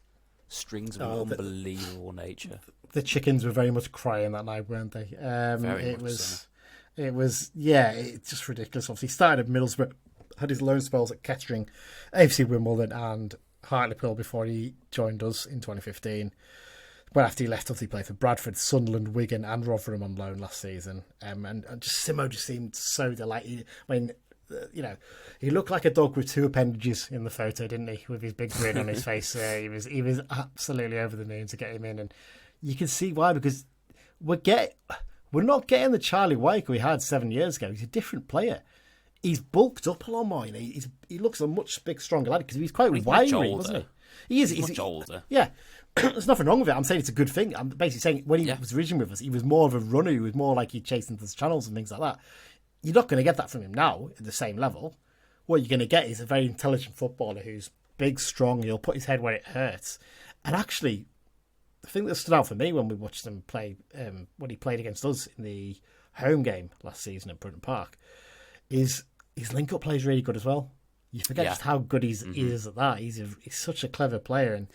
of unbelievable nature. The chickens were very much crying that night, weren't they? It was it's just ridiculous. Obviously, he started at Middlesbrough, had his loan spells at Kettering, AFC Wimbledon, and Hartlepool before he joined us in 2015. Well, after he left, obviously played for Bradford, Sunderland, Wigan, and Rotherham on loan last season. And just Simo just seemed so delighted. I mean, he looked like a dog with two appendages in the photo, didn't he? With his big grin on his face, he was absolutely over the moon to get him in, and you can see why, because we're not getting the Charlie Wyke we had 7 years ago. He's a different player. He's bulked up a lot more. He looks a much big, stronger lad because he's quite wiry, wasn't he? He's much older. Yeah. There's nothing wrong with it. I'm saying it's a good thing. I'm basically saying when he was originally with us, he was more of a runner. He was more like he'd chase into the channels and things like that. You're not going to get that from him now at the same level. What you're going to get is a very intelligent footballer who's big, strong. He'll put his head where it hurts. And actually, the thing that stood out for me when we watched him play, when he played against us in the home game last season at Brunton Park, is his link-up play is really good as well. You forget just how good he is at that. He's such a clever player, and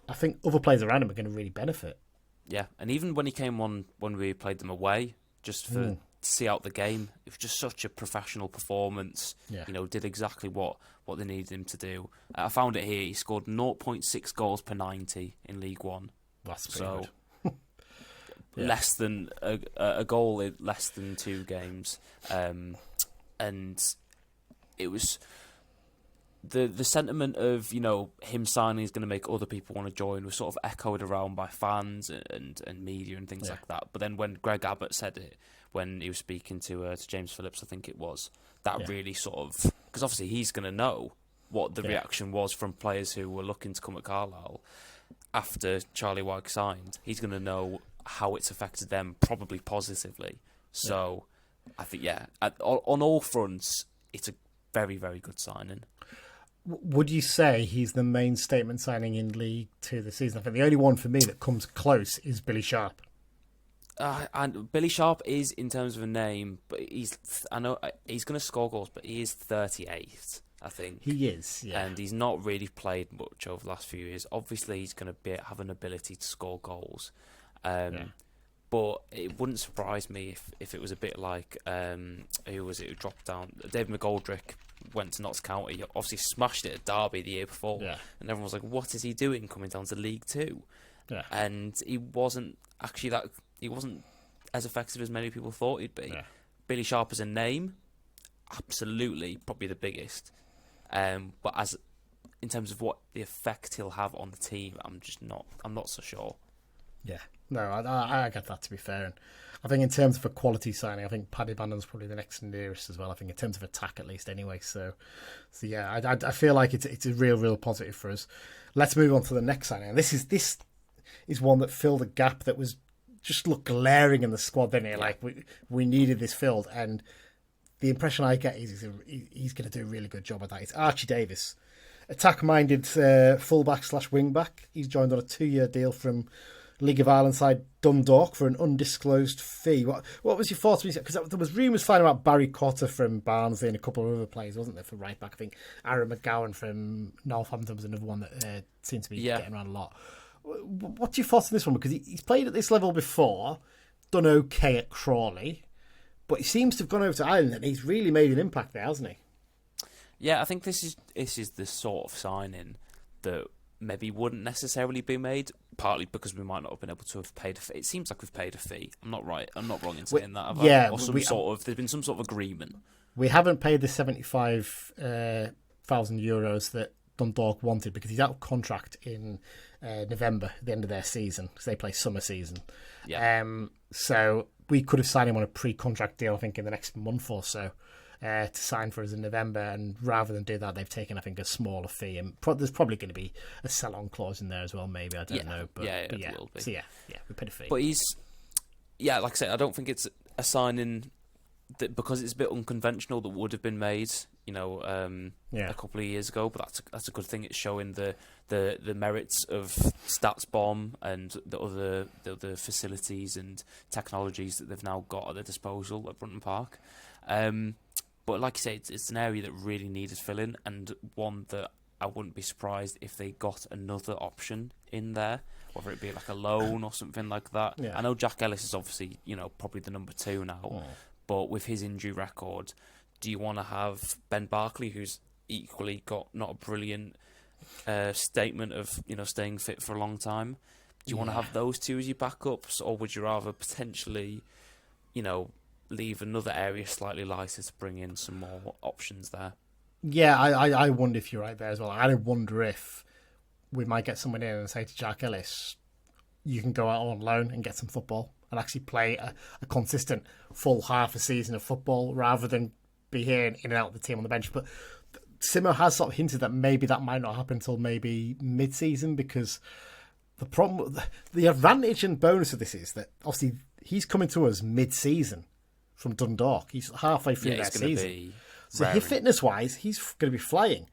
I think other players around him are going to really benefit. Yeah, and even when he came on when we played them away, just to see out the game, it was just such a professional performance. Yeah. Did exactly what they needed him to do. I found it here. He scored 0.6 goals per 90 in League One. That's pretty good. Less than a goal in less than 2 games, and it was the sentiment of him signing is going to make other people want to join was sort of echoed around by fans and media and things like that. But then when Greg Abbott said it, when he was speaking to James Phillips, I think it was, that really sort of, because obviously he's going to know what the reaction was from players who were looking to come at Carlisle after Charlie Wyke signed. He's going to know how it's affected them, probably positively. So I think on all fronts, it's a very, very good signing. Would you say he's the main statement signing in League Two this season? I think the only one for me that comes close is Billy Sharp. And Billy Sharp is, in terms of a name, but I know he's going to score goals, but he is 38, I think. He is, yeah. And he's not really played much over the last few years. Obviously, he's going to have an ability to score goals. But it wouldn't surprise me if it was a bit like, who was it who dropped down? David McGoldrick went to Notts County, obviously smashed it at Derby the year before, and everyone was like, what is he doing coming down to League Two? Yeah. And he wasn't as effective as many people thought he'd be. Yeah. Billy Sharp as a name, absolutely, probably the biggest. But in terms of what the effect he'll have on the team, I'm not so sure. Yeah, no, I get that, to be fair. And I think in terms of a quality signing, I think Paddy Bandon's probably the next nearest as well. I think in terms of attack, at least, anyway. So yeah, I feel like it's a real positive for us. Let's move on to the next signing. And this is one that filled a gap that was just looked glaring in the squad, didn't it? Yeah. Like we needed this filled, and the impression I get is he's going to do a really good job at that. It's Archie Davis, attack-minded fullback/wingback. He's joined on a 2-year deal from League of Ireland side Dundalk for an undisclosed fee. What was your thoughts? Because there was rumours flying about Barry Cotter from Barnsley and a couple of other players, wasn't there, for right back? I think Aaron McGowan from Northampton was another one that seemed to be getting around a lot. What's your thoughts on this one? Because he's played at this level before, done okay at Crawley, but he seems to have gone over to Ireland and he's really made an impact there, hasn't he? Yeah, I think this is the sort of signing that maybe wouldn't necessarily be made, partly because we might not have been able to have paid a fee. It seems like we've paid a fee. I'm not wrong in saying that, have I? Or there's been some sort of agreement. We haven't paid the 75,000 euros that Dundalk wanted because he's out of contract in November, at the end of their season, because they play summer season. Yeah. So we could have signed him on a pre-contract deal, I think, in the next month or so to sign for us in November. And rather than do that, they've taken, I think, a smaller fee. And there's probably going to be a sell-on clause in there as well, maybe. I don't know. But it will be. So we paid a fee. But like I said, I don't think it's a signing that, because it's a bit unconventional, that would have been made a couple of years ago. But that's a good thing. It's showing the merits of StatsBomb and the other facilities and technologies that they've now got at their disposal at Brunton Park. But like you say, it's an area that really needed filling, and one that I wouldn't be surprised if they got another option in there, whether it be like a loan or something like that. Yeah. I know Jack Ellis is obviously, probably the number 2 now, but with his injury record, do you want to have Ben Barkley, who's equally got not a brilliant statement of, staying fit for a long time? Do you want to have those two as your backups, or would you rather potentially, leave another area slightly lighter to bring in some more options there? Yeah, I wonder if you're right there as well. I wonder if we might get someone in and say to Jack Ellis, you can go out on loan and get some football and actually play a consistent full half a season of football rather than be here in and out of the team on the bench. But Simo has sort of hinted that maybe that might not happen until maybe mid-season, because the advantage and bonus of this is that obviously he's coming to us mid-season from Dundalk. He's halfway through their season. So fitness-wise, he's going to be flying.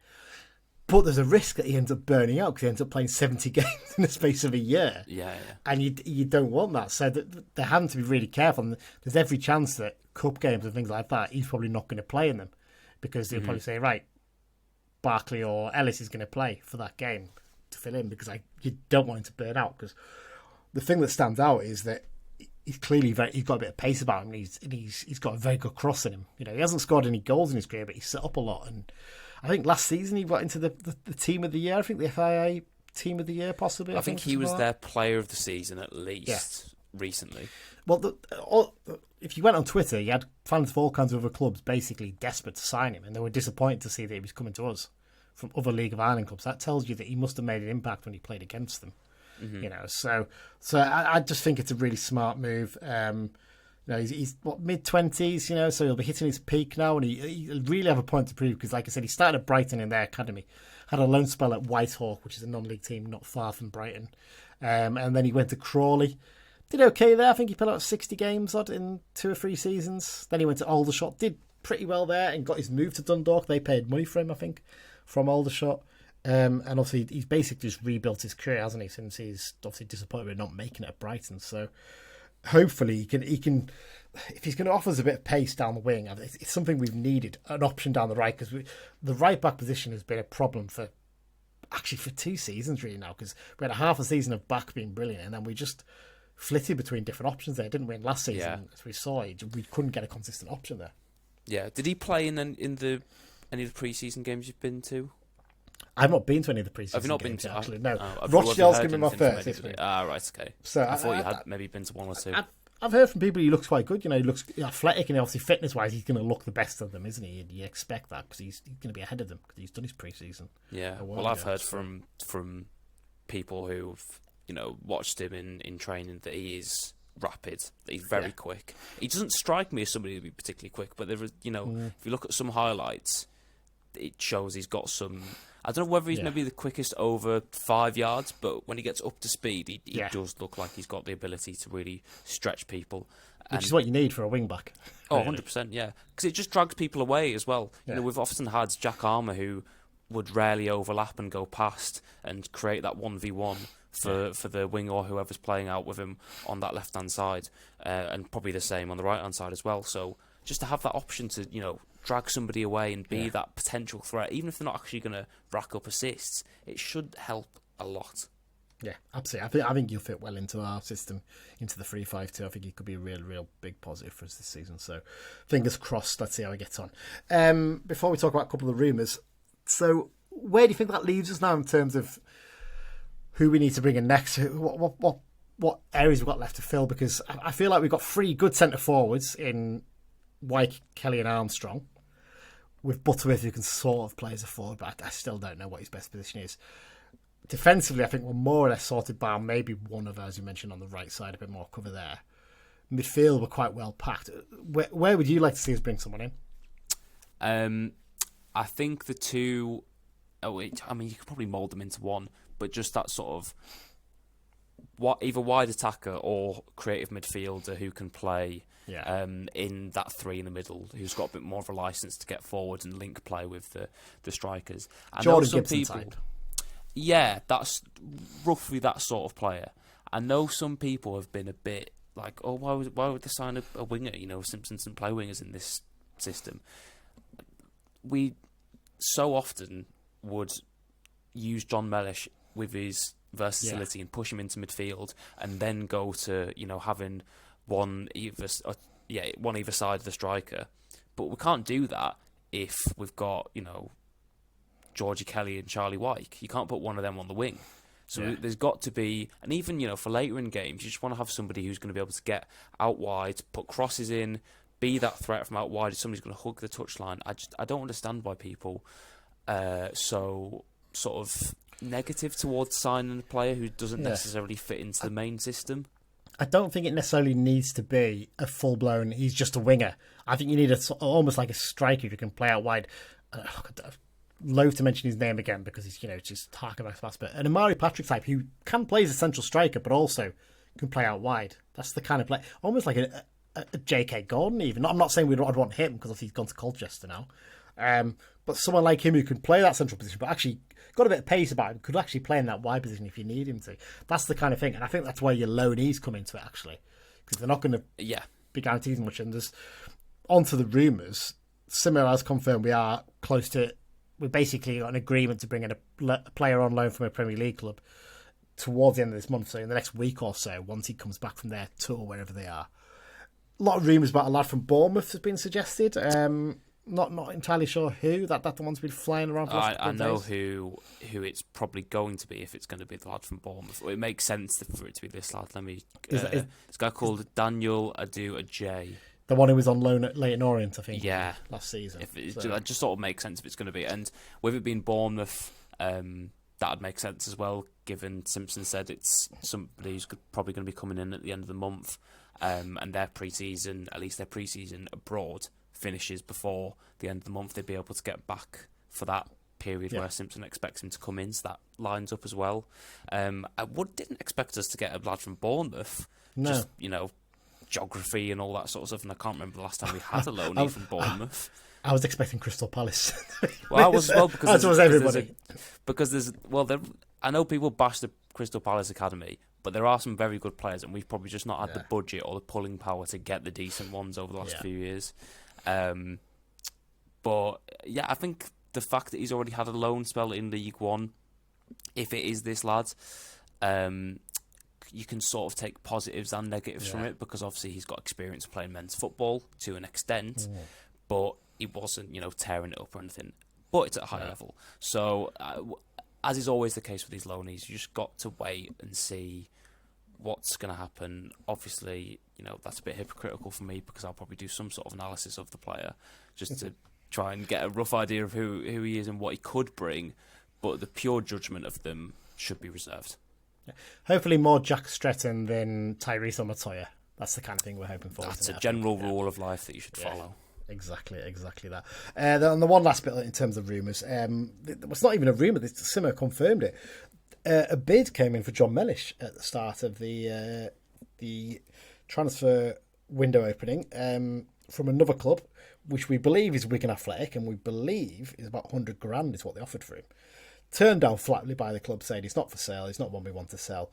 But there's a risk that he ends up burning out because he ends up playing 70 games in the space of a year. Yeah. And you don't want that. So they're having to be really careful. And there's every chance that cup games and things like that, he's probably not going to play in them, because they'll probably say, right, Barkley or Ellis is going to play for that game to fill in, because you don't want him to burn out. Because the thing that stands out is that he's clearly he's got a bit of pace about him, and he's got a very good cross in him. He hasn't scored any goals in his career, but he's set up a lot. And I think last season he got into the team of the year. I think the FIA team of the year, possibly. I think he was their player of the season at least recently. Well, if you went on Twitter, you had fans of all kinds of other clubs basically desperate to sign him, and they were disappointed to see that he was coming to us from other League of Ireland clubs. That tells you that he must have made an impact when he played against them. So I just think it's a really smart move. He's mid-20s, so he'll be hitting his peak now, and he'll really have a point to prove, because like I said, he started at Brighton in their academy, had a loan spell at Whitehawk, which is a non-league team not far from Brighton, and then he went to Crawley, did okay there. I think he played about 60 games in 2 or 3 seasons. Then he went to Aldershot, did pretty well there, and got his move to Dundalk. They paid money for him, I think, from Aldershot. And obviously he's basically just rebuilt his career, hasn't he, since he's obviously disappointed with not making it at Brighton. So hopefully he can if he's going to offer us a bit of pace down the wing, it's something we've needed, an option down the right, because the right back position has been a problem for 2 seasons really now, because we had a half a season of Back being brilliant, and then we just flitted between different options there, didn't we? And last season, as we saw, we couldn't get a consistent option there. Yeah. Did he play in any of the pre-season games you've been to? I've not been to any of the pre-season Have you not games, been to? actually, no. Oh, Rochdale's given me my first this week. Right, okay. So I thought you had maybe been to 1 or 2. I've heard from people he looks quite good. He looks athletic, and obviously fitness-wise, he's going to look the best of them, isn't he? You expect that, because he's going to be ahead of them, because he's done his pre-season. Yeah, well, I've heard from people who've watched him in training that he is rapid, that he's very quick. He doesn't strike me as somebody who'd be particularly quick, but there is, if you look at some highlights, it shows he's got some. I don't know whether he's maybe the quickest over 5 yards, but when he gets up to speed, he does look like he's got the ability to really stretch people. Which is what you need for a wing-back. Oh, 100%, yeah. Because it just drags people away as well. Yeah. We've often had Jack Armour, who would rarely overlap and go past and create that 1v1 for the wing or whoever's playing out with him on that left-hand side, and probably the same on the right-hand side as well. So just to have that option to, drag somebody away and be that potential threat, even if they're not actually going to rack up assists, it should help a lot. Yeah, absolutely. I think you'll fit well into our system, into the 3-5-2. I think he could be a real big positive for us this season. So fingers crossed. Let's see how he gets on. Before we talk about a couple of rumours, so where do you think that leaves us now in terms of who we need to bring in next? What areas we've got left to fill? Because I feel like we've got 3 good centre forwards in Wyke, Kelly and Armstrong, with Butterworth who can sort of play as a forward, but I still don't know what his best position is. Defensively, I think we're more or less sorted by maybe one of, as you mentioned, on the right side, a bit more cover there. Midfield, we're quite well packed. Where would you like to see us bring someone in? I think the 2... you could probably mould them into one, but just that sort of either wide attacker or creative midfielder who can play Yeah. in that three in the middle, who's got a bit more of a license to get forward and link play with the strikers. I know Jordan some Gibson people, type. yeah, that's roughly that sort of player. I know some people have been a bit like, oh, why would they sign a winger? You know, Simpson doesn't play wingers in this system. We so often would use John Mellish with his versatility and push him into midfield, and then go to having one either side of the striker. But we can't do that if we've got Georgie Kelly and Charlie Wyke. You can't put one of them on the wing. So there's got to be, and even for later in games, you just want to have somebody who's going to be able to get out wide, put crosses in, be that threat from out wide. If somebody's going to hug the touchline, I don't understand why people so sort of negative towards signing a player who doesn't necessarily fit into the main system. I don't think it necessarily needs to be a full-blown, he's just a winger. I think you need almost like a striker who can play out wide. I'm loath to mention his name again because he's, just harking back fast. But an Amari Patrick type who can play as a central striker but also can play out wide. That's the kind of play, almost like a J.K. Gordon even. I'm not saying I'd want him because he's gone to Colchester now. But someone like him who can play that central position but actually got a bit of pace about him, could actually play in that wide position if you need him to. That's the kind of thing. And I think that's where your loanees come into it, actually. Because they're not going to be guaranteed much. And there's, on to the rumours, Simmer has confirmed we are close to it. We're basically got an agreement to bring in a player on loan from a Premier League club towards the end of this month. So in the next week or so, once he comes back from their tour, wherever they are. A lot of rumours about a lad from Bournemouth has been suggested. Not entirely sure who. That's the one's been flying around for I know who it's probably going to be if it's going to be the lad from Bournemouth. Well, it makes sense for it to be this lad. Let me. This guy called Daniel Adu-Ajay. The one who was on loan at Leyton Orient, I think. Yeah, last season. That just sort of makes sense if it's going to be. And with it being Bournemouth, that'd make sense as well. Given Simpson said it's somebody who's probably going to be coming in at the end of the month, and their pre-season, at least their pre-season abroad, finishes before the end of the month. They'd be able to get back for that period where Simpson expects him to come in, so that lines up as well. I didn't expect us to get a lad from Bournemouth. No. Just, geography and all that sort of stuff, and I can't remember the last time we had a loanee from Bournemouth. I was expecting Crystal Palace. Well, I was as well, because as was everybody. I know people bash the Crystal Palace Academy, but there are some very good players, and we've probably just not had the budget or the pulling power to get the decent ones over the last few years. But yeah, I think the fact that he's already had a loan spell in League One, if it is this lad, you can sort of take positives and negatives from it, because obviously he's got experience playing men's football to an extent, but he wasn't, tearing it up or anything. But it's at a high level. So, as is always the case with these loanees, you just got to wait and see what's going to happen. Obviously, that's a bit hypocritical for me, because I'll probably do some sort of analysis of the player just to try and get a rough idea of who he is and what he could bring. But the pure judgment of them should be reserved. Hopefully more Jack Stretton than Tyrese or Matoya. That's the kind of thing we're hoping for. That's a general rule of life that you should follow. Exactly that. And the one last bit in terms of rumours, it's not even a rumour, Simmer confirmed it. A bid came in for John Mellish at the start of the transfer window opening from another club, which we believe is Wigan Athletic, and we believe is about 100 grand is what they offered for him. Turned down flatly by the club, saying it's not for sale, it's not one we want to sell.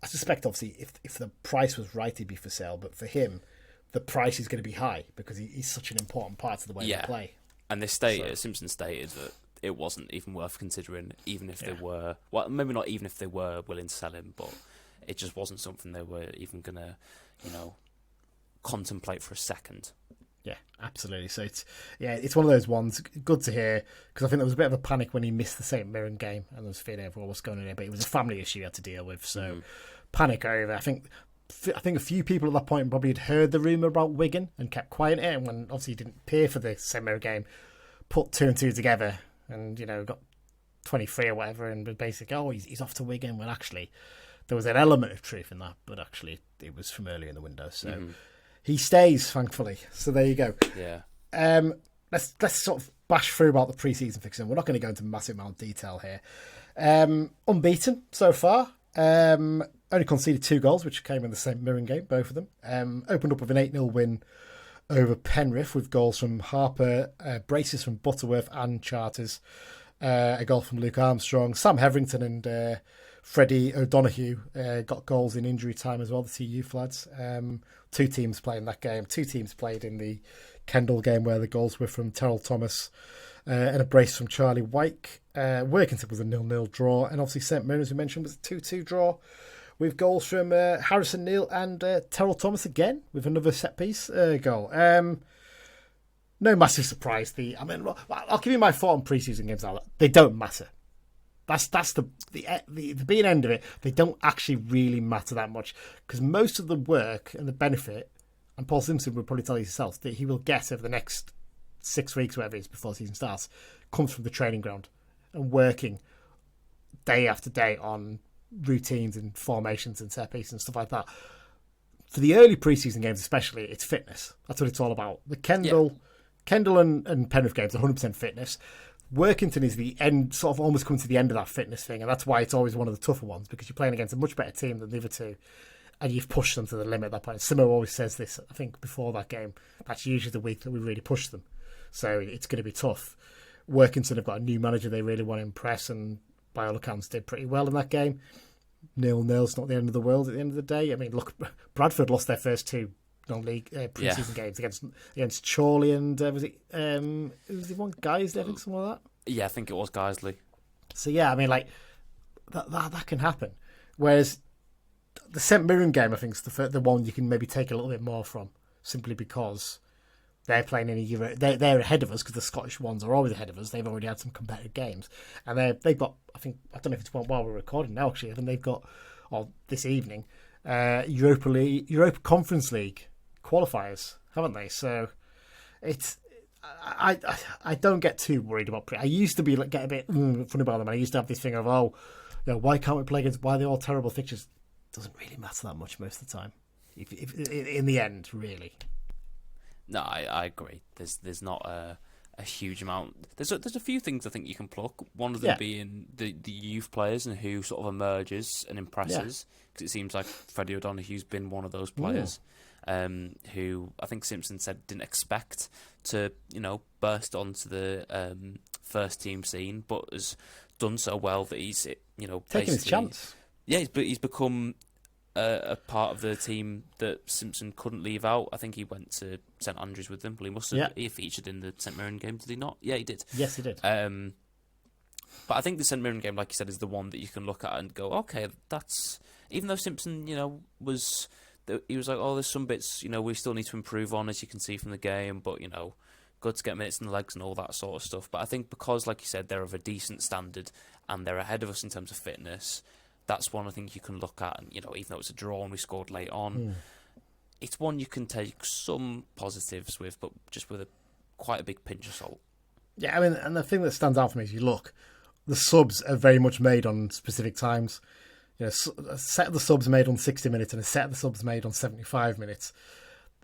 I suspect, obviously, if the price was right, he'd be for sale, but for him, the price is going to be high because he's such an important part of the way they play. And Simpson stated that it wasn't even worth considering, even if they were, well, maybe not even if they were willing to sell him, but it just wasn't something they were even going to, contemplate for a second. Yeah, absolutely. So it's one of those ones. Good to hear, because I think there was a bit of a panic when he missed the St Mirren game, and there was feeling over what's going on there. But it was a family issue he had to deal with, so panic over. I think a few people at that point probably had heard the rumour about Wigan and kept quiet, and when obviously he didn't appear for the St Mirren game, put two and two together, and got 23 or whatever, and was basically, he's off to Wigan. Well, actually, there was an element of truth in that, but actually it was from early in the window, so. He stays, thankfully. So there you go. Yeah. Let's sort of bash through about the pre-season fixing. We're not going to go into massive amount of detail here. Unbeaten so far. Only conceded 2 goals, which came in the same mirroring game, both of them. Opened up with an 8-0 win over Penrith with goals from Harper, braces from Butterworth and Charters, a goal from Luke Armstrong. Sam Hetherington and Freddie O'Donoghue got goals in injury time as well, the two youth lads. 2 teams playing that game. 2 teams played in the Kendall game where the goals were from Terrell Thomas and a brace from Charlie Wyke. Workington was a 0-0 draw, and obviously St Mirren, as we mentioned, was a 2-2 draw with goals from Harrison Neal and Terrell Thomas again with another set piece goal. No massive surprise. I'll give you my thought on pre-season games now. They don't matter. That's the beginning end of it. They don't actually really matter that much because most of the work and the benefit, and Paul Simpson would probably tell you himself, that he will get over the next 6 weeks, whatever it is, before the season starts, comes from the training ground and working day after day on routines and formations and set pieces and stuff like that. For the early preseason games especially, it's fitness. That's what it's all about. The Kendall and Penrith games, 100% fitness. Workington is the end, sort of almost coming to the end of that fitness thing, and that's why it's always one of the tougher ones, because you're playing against a much better team than the other two, and you've pushed them to the limit at that point. Simo always says this, I think, before that game. That's usually the week that we really push them. So it's going to be tough. Workington have got a new manager they really want to impress, and by all accounts did pretty well in that game. 0-0's not the end of the world at the end of the day. I mean, look, Bradford lost their first 2 non-league pre-season games against Chorley and was it one Guiseley, I think, something like that. Yeah, I think it was Guiseley. So yeah, I mean, like that can happen. Whereas the St Mirren game, I think, is the one you can maybe take a little bit more from, simply because they're playing in a Euro. They're ahead of us because the Scottish ones are always ahead of us. They've already had some competitive games, and they've got. I don't know if it's while we're recording now. Actually, I think they've got, this evening, Europa Conference League qualifiers, haven't they? So it's. I don't get too worried about. I used to get a bit funny about them. I used to have this thing of why can't we play against? Why are they all terrible fixtures? Doesn't really matter that much most of the time. If in the end, really. No, I agree. There's not a huge amount. There's a few things I think you can pluck. One of them being the youth players and who sort of emerges and impresses. Because it seems like Freddie O'Donoghue's been one of those players who I think Simpson said didn't expect to burst onto the first team scene, but has done so well that he's taking his chance. Yeah, he's become a part of the team that Simpson couldn't leave out. I think he went to St Andrews with them. Well, he must have. Yeah. He featured in the St Mirren game, did he not? Yeah, he did. Yes, he did. But I think the St Mirren game, like you said, is the one that you can look at and go, okay, that's... Even though Simpson, he was like, there's some bits, we still need to improve on, as you can see from the game, but, good to get minutes in the legs and all that sort of stuff. But I think because, like you said, they're of a decent standard and they're ahead of us in terms of fitness, that's one I think you can look at. And, even though it's a draw and we scored late on, it's one you can take some positives with, but just with quite a big pinch of salt. Yeah, I mean, and the thing that stands out for me is the subs are very much made on specific times. A set of the subs made on 60 minutes and a set of the subs made on 75 minutes.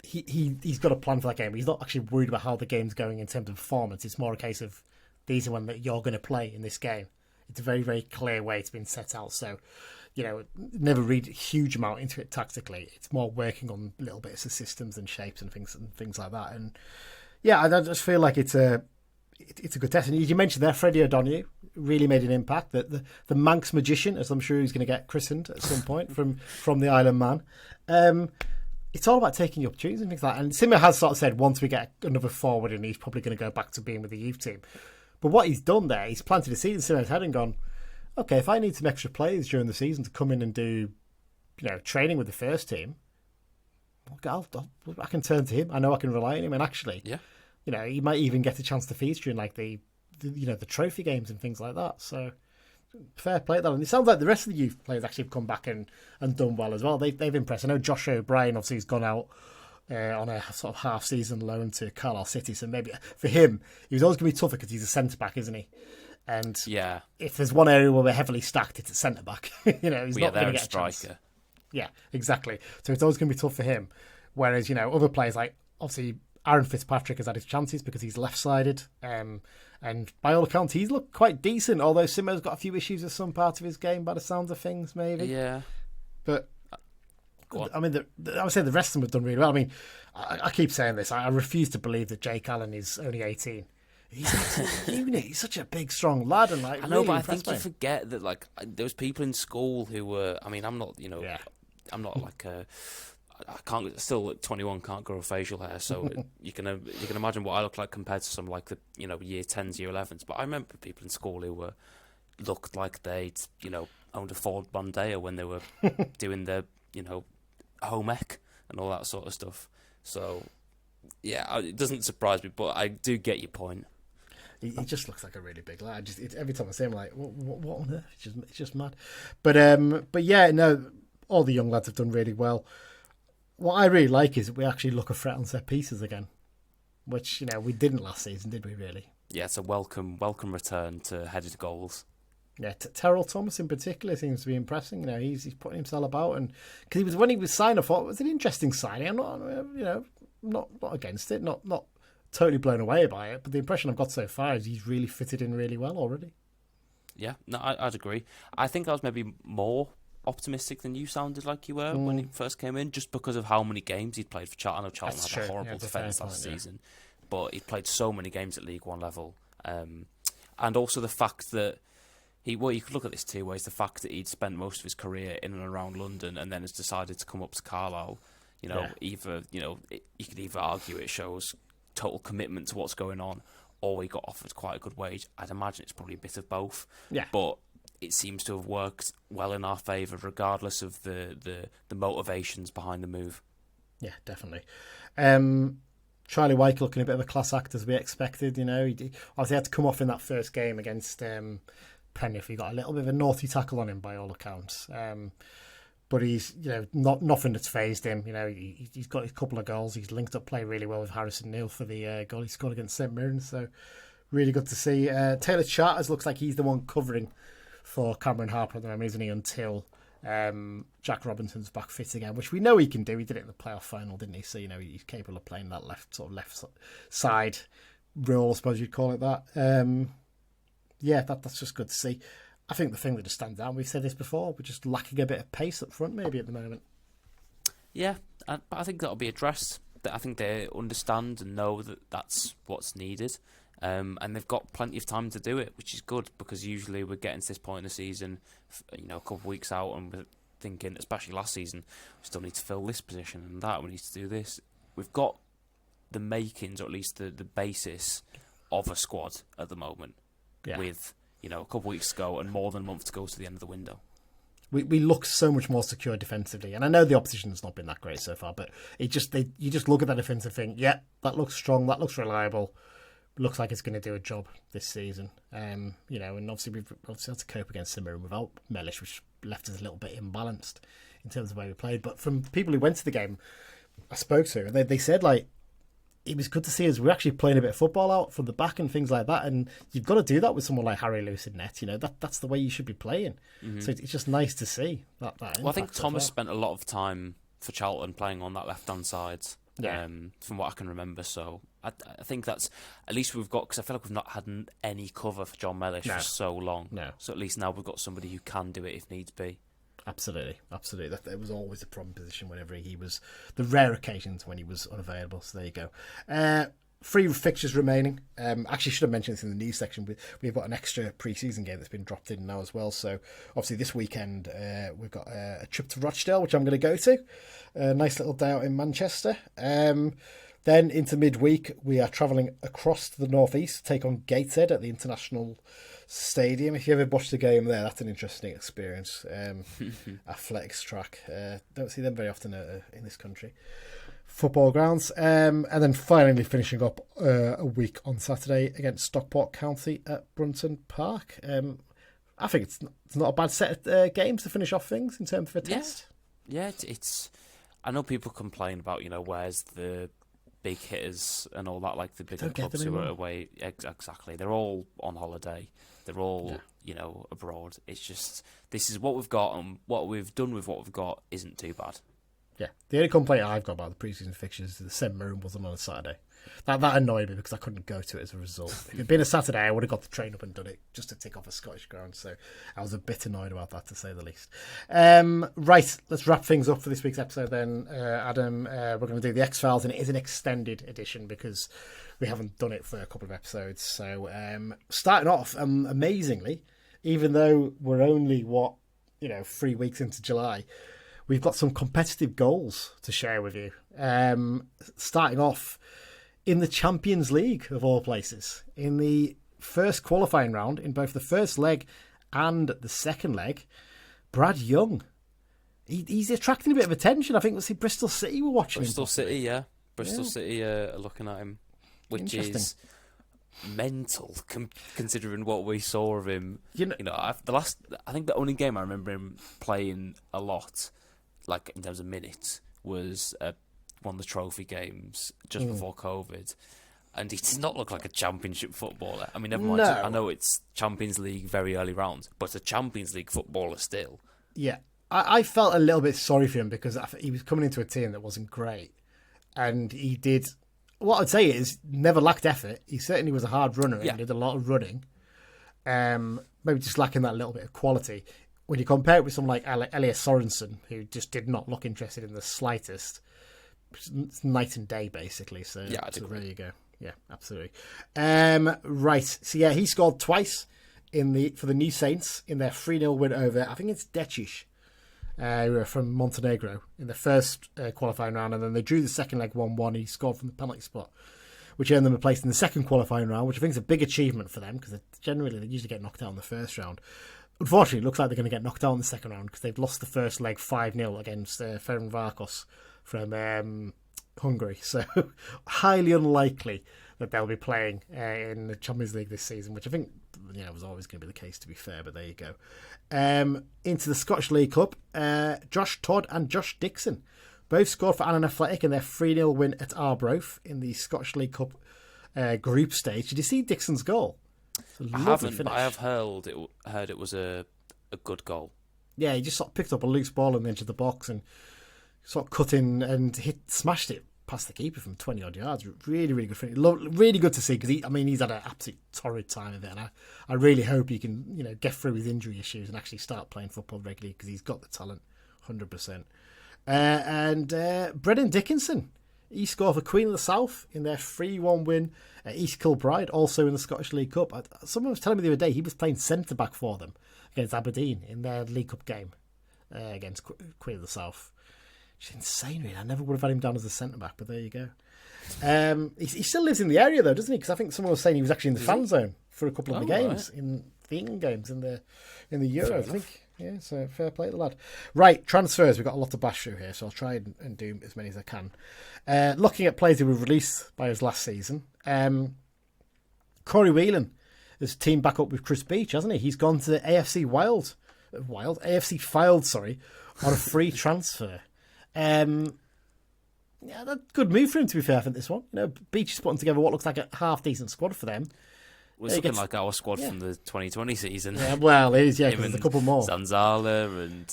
He's got a plan for that game. He's not actually worried about how the game's going in terms of performance. It's more a case of these are when that you're going to play in this game. It's a very, very clear way it's been set out. So, never read a huge amount into it tactically. It's more working on little bits of systems and shapes and things like that. And yeah, I just feel like it's a good test. And you mentioned there, Freddie O'Donoghue really made an impact. The Manx magician, as I'm sure he's going to get christened at some point from the Island Man. It's all about taking your opportunities and things like that. And Simmer has sort of said once we get another forward and he's probably going to go back to being with the youth team. But what he's done there, he's planted a seed in Simmer's head and gone, okay, if I need some extra players during the season to come in and do, training with the first team, I can turn to him. I know I can rely on him. And actually, he might even get a chance to feature in like the trophy games and things like that. So fair play at that. And it sounds like the rest of the youth players actually have come back and done well as well. They've impressed. I know Josh O'Brien obviously has gone out on a sort of half-season loan to Carlisle City. So maybe for him, he was always going to be tougher because he's a centre-back, isn't he? And if there's one area where we're heavily stacked, it's a centre-back. He's not going to get a chance. Yeah, exactly. So it's always going to be tough for him. Whereas, other players like, obviously, Aaron Fitzpatrick has had his chances because he's left-sided. And And by all accounts, he's looked quite decent, although Simo's got a few issues with some part of his game by the sounds of things, maybe. Yeah. But, I mean, I would say the rest of them have done really well. I mean, I keep saying this. I refuse to believe that Jake Allen is only 18. He's such a big, strong lad, and like I know, really but I think you him. forget that like there was people in school who were. I mean, I'm not, I'm not like a. I can't still at 21 can't grow facial hair, so you can imagine what I look like compared to some like the year 10s, year 11s. But I remember people in school who looked like they'd owned a Ford Mondeo when they were doing their home ec and all that sort of stuff. So yeah, it doesn't surprise me, but I do get your point. He just looks like a really big lad. Every time I see him, I'm like, what on earth? It's just mad. But yeah, no, all the young lads have done really well. What I really like is that we actually look a threat on set pieces again, which we didn't last season, did we? Really? Yeah, it's a welcome return to headed goals. Yeah, Terrell Thomas in particular seems to be impressing. He's putting himself about, and because when he was signed, I thought it was an interesting signing. I'm not against it, not totally blown away by it, but the impression I've got so far is he's really fitted in really well already. Yeah, no, I'd agree. I think I was maybe more optimistic than you sounded like you were when he first came in, just because of how many games he'd played for Charlton. I know Charlton had a horrible defence last season, but he'd played so many games at League One level, and also the fact that you could look at this two ways. The fact that he'd spent most of his career in and around London and then has decided to come up to Carlisle, either you could either argue it shows total commitment to what's going on, or he got offered quite a good wage. I'd imagine it's probably a bit of both. Yeah. But it seems to have worked well in our favour, regardless of the motivations behind the move. Yeah, definitely. Charlie Wyke looking a bit of a class act as we expected. He obviously had to come off in that first game against Penrith. He got a little bit of a naughty tackle on him by all accounts. But he's, nothing that's phased him. He's got a couple of goals. He's linked up play really well with Harrison Neal for the goal he scored against St Mirren. So really good to see. Taylor Charters looks like he's the one covering for Cameron Harper at the moment, isn't he? Until Jack Robinson's back fit again, which we know he can do. He did it in the playoff final, didn't he? So he's capable of playing that left side role, I suppose you'd call it that. That's just good to see. I think the thing that just stands out, we've said this before, we're just lacking a bit of pace up front maybe at the moment. Yeah, but I think that'll be addressed. I think they understand and know that that's what's needed. And they've got plenty of time to do it, which is good, because usually we're getting to this point in the season, a couple of weeks out, and we're thinking, especially last season, we still need to fill this position and that, we need to do this. We've got the makings, or at least the basis of a squad at the moment, with a couple of weeks to go and more than a month to go to the end of the window. We look so much more secure defensively, and I know the opposition's not been that great so far, but you just look at that defensive thing. Yeah, that looks strong, that looks reliable. Looks like it's going to do a job this season. And obviously we've had to cope against St Mirren without Mellish, which left us a little bit imbalanced in terms of the way we played. But from people who went to the game I spoke to, they said it was good to see us. We're actually playing a bit of football out from the back and things like that. And you've got to do that with someone like Harry Lewis in net. That's the way you should be playing. Mm-hmm. So it's just nice to see that. Well, I think Thomas spent a lot of time for Charlton playing on that left-hand side. Yeah. From what I can remember, so I think that's at least we've got, because I feel like we've not had any cover for John Mellish for so long. No. So at least now we've got somebody who can do it if needs be. Absolutely. That was always a problem position whenever he was, the rare occasions when he was unavailable. So there you go. 3 fixtures remaining. Actually, should have mentioned this in the news section. We've got an extra pre-season game that's been dropped in now as well. So obviously this weekend we've got a trip to Rochdale, which I'm going to go to. A nice little day out in Manchester. Then into midweek, we are travelling across to the northeast to take on Gateshead at the International Stadium. If you ever watched the game there, that's an interesting experience. Athletics track. Don't see them very often in this country. Football grounds. And then finally finishing up a week on Saturday against Stockport County at Brunton Park. I think it's not a bad set of games to finish off things in terms of a test. Yeah, it's. I know people complain about, where's the big hitters and all that, like the bigger clubs who are away. Exactly. They're all on holiday. They're all, abroad. It's just, this is what we've got, and what we've done with what we've got isn't too bad. Yeah, the only complaint I've got about the pre-season fixtures is the St Mirren wasn't on a Saturday. That annoyed me because I couldn't go to it as a result. If it had been a Saturday, I would have got the train up and done it just to tick off a Scottish ground. So I was a bit annoyed about that, to say the least. Right, let's wrap things up for this week's episode then, Adam. We're going to do the X-Files, and it is an extended edition because we haven't done it for a couple of episodes. So starting off, amazingly, even though we're only, 3 weeks into July, we've got some competitive goals to share with you. Starting off in the Champions League, of all places, in the first qualifying round, in both the first leg and the second leg, Brad Young, he's attracting a bit of attention. I think let's see, Bristol City were watching Bristol him. City, yeah. Bristol City are looking at him, which is mental, considering what we saw of him. I think the only game I remember him playing a lot, like in terms of minutes, was one of the trophy games just before COVID, and he does not look like a championship footballer. I mean, never mind. No. I know it's Champions League very early rounds, but a Champions League footballer still. Yeah, I felt a little bit sorry for him because he was coming into a team that wasn't great, and he did. What I'd say is never lacked effort. He certainly was a hard runner and did a lot of running. Maybe just lacking that little bit of quality. When you compare it with someone like Elias Sorensen, who just did not look interested in the slightest, it's night and day basically. So I'd agree. There you go. Yeah, absolutely. Right. So he scored twice for the New Saints in their 3-0 win over, I think it's Decic, who are from Montenegro in the first qualifying round, and then they drew the second leg 1-1. He scored from the penalty spot, which earned them a place in the second qualifying round, which I think is a big achievement for them because they usually get knocked out in the first round. Unfortunately, it looks like they're going to get knocked out in the second round because they've lost the first leg 5-0 against Ferencváros from Hungary. So highly unlikely that they'll be playing in the Champions League this season, which I think was always going to be the case, to be fair, but there you go. Into the Scottish League Cup, Josh Todd and Josh Dixon both scored for Annan Athletic in their 3-0 win at Arbroath in the Scottish League Cup group stage. Did you see Dixon's goal? I haven't, but I have heard it was a good goal. Yeah, he just sort of picked up a loose ball on the edge of the box and sort of cut in and smashed it past the keeper from 20-odd yards. Really, really good finish. Really good to see because he's had an absolute torrid time of it, and I really hope he can get through his injury issues and actually start playing football regularly because he's got the talent, 100%. And Brennan Dickinson, he scored for Queen of the South in their 3-1 win at East Kilbride, also in the Scottish League Cup. Someone was telling me the other day he was playing centre-back for them against Aberdeen in their League Cup game against Queen of the South. It's insane, really. I never would have had him down as a centre-back, but there you go. He still lives in the area, though, doesn't he? Because I think someone was saying he was actually in the fan zone for a couple of the games, right, in the England games, in the Euros, I think. Yeah, so fair play to the lad. Right, transfers. We've got a lot to bash through here, so I'll try and do as many as I can. Looking at players who were released by us last season, Corey Whelan has teamed back up with Chris Beach, hasn't he? He's gone to AFC AFC Fylde, on a free transfer. Yeah, that's a good move for him, to be fair, I think, this one. Beach is putting together what looks like a half-decent squad for them. It's looking like our squad from the 2020 season. Yeah, well, it is, because there's a couple more. Zanzala and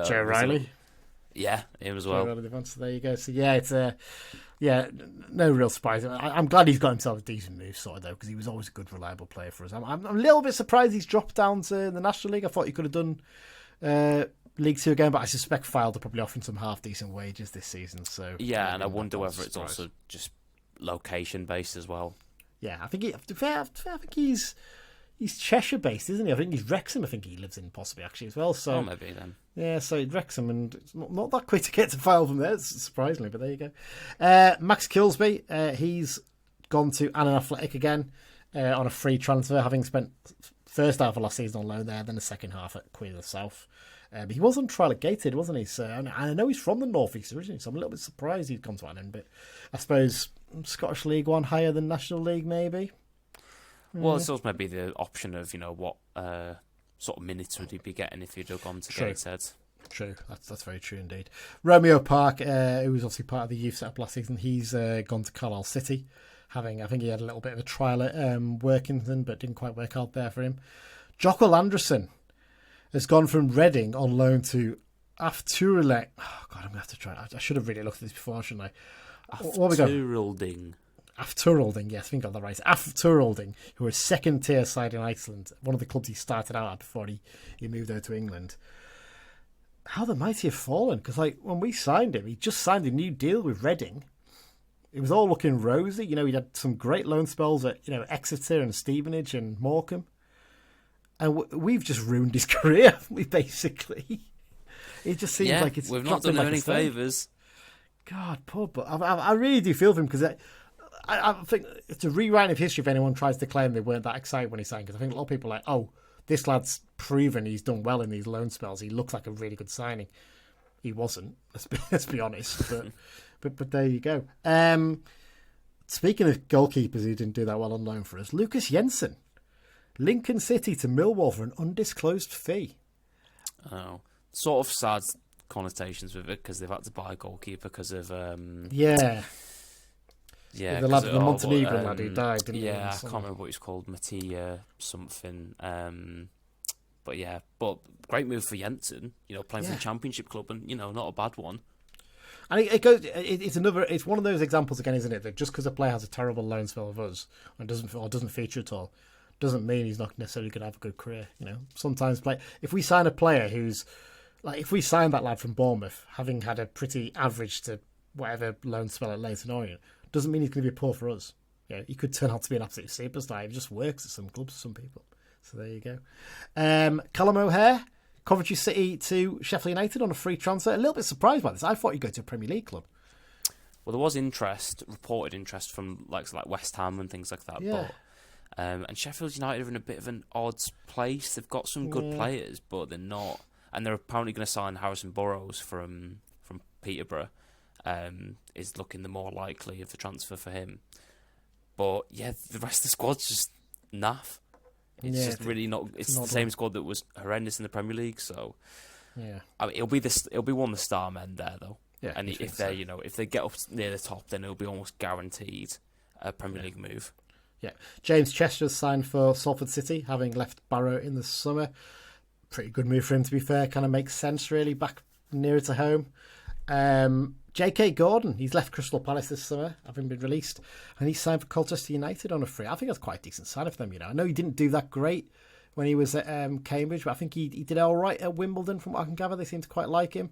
Joe Riley. Yeah, him as well. So there you go. So yeah, it's no real surprise. I'm glad he's got himself a decent move sorted, though, because he was always a good, reliable player for us. I'm a little bit surprised he's dropped down to the National League. I thought he could have done League Two again, but I suspect Fylde are probably offering some half-decent wages this season. So yeah, and I wonder whether it's also just location-based as well. Yeah, I think he's Cheshire based, isn't he? I think he's Wrexham. I think he lives in possibly actually as well. So maybe then. Yeah, so he's Wrexham, and it's not that quick to get to Fylde from there, surprisingly. But there you go. Max Kilsby, he's gone to Annan Athletic again on a free transfer, having spent first half of last season on loan there, then the second half at Queen of the South. But he was on trial at Gateshead, wasn't he? So, and I know he's from the North East originally, so I'm a little bit surprised he's gone to Annan. But I suppose Scottish League One higher than National League, maybe. Well, it's also maybe the option of what sort of minutes would he be getting if he'd have gone to Gateshead. True, that's very true indeed. Romeo Park, who was obviously part of the youth setup last season, he's gone to Carlisle City. I think he had a little bit of a trial at Workington, but didn't quite work out there for him. Jocko Anderson has gone from Reading on loan to Afturule. Oh, God, I'm going to have to try. I should have really looked at this before, shouldn't I? What we got? Afturalding, yes, I think I got that right. Afturalding, who was second-tier side in Iceland, one of the clubs he started out at before he moved over to England. How the mighty have fallen, because when we signed him, he just signed a new deal with Reading. It was all looking rosy. He had some great loan spells at Exeter and Stevenage and Morecambe. And we've just ruined his career, haven't we, basically? It just seems like it's we've not done him any favours. God, poor, but I really do feel for him, because I think it's a rewriting of history if anyone tries to claim they weren't that excited when he signed, because I think a lot of people are like, oh, this lad's proven he's done well in these loan spells. He looks like a really good signing. He wasn't, let's be honest. But there you go. Speaking of goalkeepers who didn't do that well on loan for us, Lucas Jensen. Lincoln City to Millwall for an undisclosed fee. Oh, sort of sad connotations with it, because they've had to buy a goalkeeper because of... Yeah, the lad, the Montenegrin lad who died, didn't he? Yeah, I can't remember what he's called, Mattia something. But great move for Jensen, playing for the Championship club, and, not a bad one. And it's one of those examples again, isn't it, that just because a player has a terrible loan spell with us and doesn't feature at all, doesn't mean he's not necessarily going to have a good career. Sometimes if we sign a player who's if we sign that lad from Bournemouth, having had a pretty average to whatever loan spell at Leyton Orient, doesn't mean he's going to be poor for us. He could turn out to be an absolute superstar. It just works at some clubs for some people. So there you go. Callum O'Hare, Coventry City to Sheffield United on a free transfer. A little bit surprised by this. I thought he'd go to a Premier League club. Well, there was reported interest from like West Ham and things like that. Yeah. But and Sheffield United are in a bit of an odd place. They've got some good players, but they're not. And they're apparently going to sign Harrison Burrows from Peterborough. Is looking the more likely of the transfer for him. But yeah, the rest of the squad's just naff. It's just really not. It's the same squad that was horrendous in the Premier League. So yeah, I mean, it'll be one of the star men there though. Yeah, and if they if they get up near the top, then it'll be almost guaranteed a Premier League move. Yeah, James Chester's signed for Salford City, having left Barrow in the summer. Pretty good move for him, to be fair. Kind of makes sense, really, back nearer to home. J.K. Gordon, he's left Crystal Palace this summer, having been released, and he's signed for Colchester United on a free. I think that's quite a decent sign for them, I know he didn't do that great when he was at Cambridge, but I think he did all right at Wimbledon, from what I can gather. They seem to quite like him.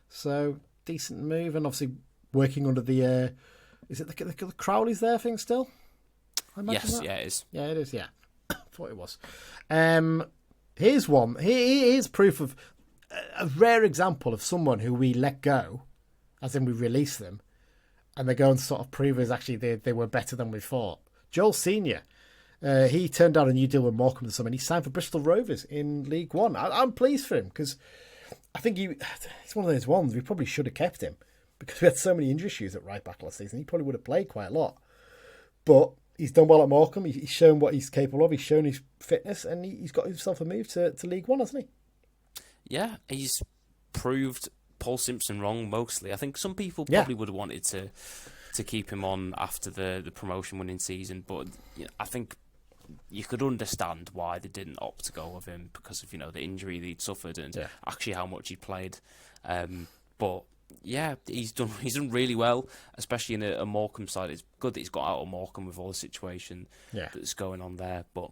So, decent move, and obviously working under the... is it the Crowley's there thing still? Yes, that? Yeah, it is. Yeah, it is, yeah. Thought it was. Here's one. Here's proof of a rare example of someone who we let go, as in we release them, and they go and sort of prove us actually they were better than we thought. Joel Senior, he turned down a new deal with Morecambe this summer, and he signed for Bristol Rovers in League One. I'm pleased for him, because I think he's one of those ones we probably should have kept him, because we had so many injury issues at right back last season. He probably would have played quite a lot, but he's done well at Morecambe. He's shown what he's capable of. He's shown his fitness, and he's got himself a move to League One, hasn't he? Yeah, he's proved Paul Simpson wrong mostly. I think some people probably would have wanted to keep him on after the promotion winning season, but I think you could understand why they didn't opt to go with him, because of the injury that he'd suffered and actually how much he played. But yeah, he's done really well, especially in a Morecambe side. It's good that he's got out of Morecambe with all the situation that's going on there. But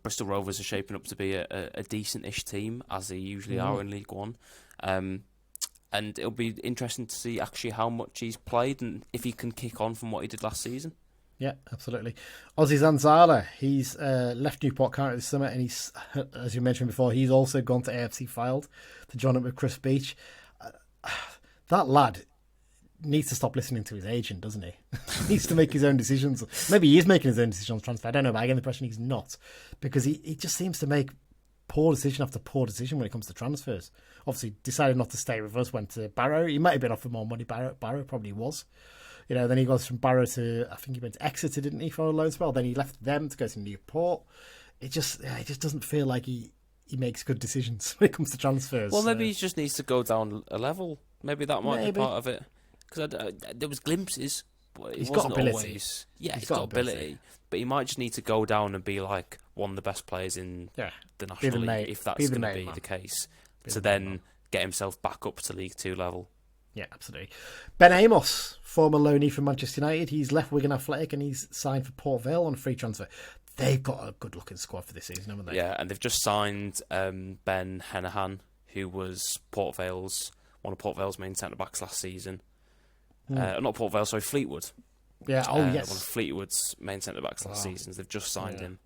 Bristol Rovers are shaping up to be a decent-ish team, as they usually are in League One. And it'll be interesting to see actually how much he's played and if he can kick on from what he did last season. Yeah, absolutely. Ozzy Zanzala, he's left Newport County this summer, and he's, as you mentioned before, he's also gone to AFC Fylde to join up with Chris Beach. That lad needs to stop listening to his agent, doesn't he? He needs to make his own decisions. Maybe he is making his own decision on transfer. I don't know, but I get the impression he's not, because he just seems to make poor decision after poor decision when it comes to transfers. Obviously, decided not to stay with us, went to Barrow. He might have been offered more money. Barrow probably was. Then he goes from Barrow to, I think he went to Exeter, didn't he, for a loan spell? Then he left them to go to Newport. It just doesn't feel like he makes good decisions when it comes to transfers. Well, maybe he just needs to go down a level. Maybe that might be part of it. Because there was glimpses, but it wasn't always. Yeah, he's got ability. But he might just need to go down and be like one of the best players in the National League, if that's going to be the case. To then get himself back up to League Two level. Yeah, absolutely. Ben Amos, former loanee from Manchester United, he's left Wigan Athletic and he's signed for Port Vale on a free transfer. They've got a good-looking squad for this season, haven't they? Yeah, and they've just signed Ben Henahan, who was one of Port Vale's main centre-backs last season. Not Port Vale, sorry, Fleetwood. Yeah, yes. One of Fleetwood's main centre-backs last season. They've just signed him.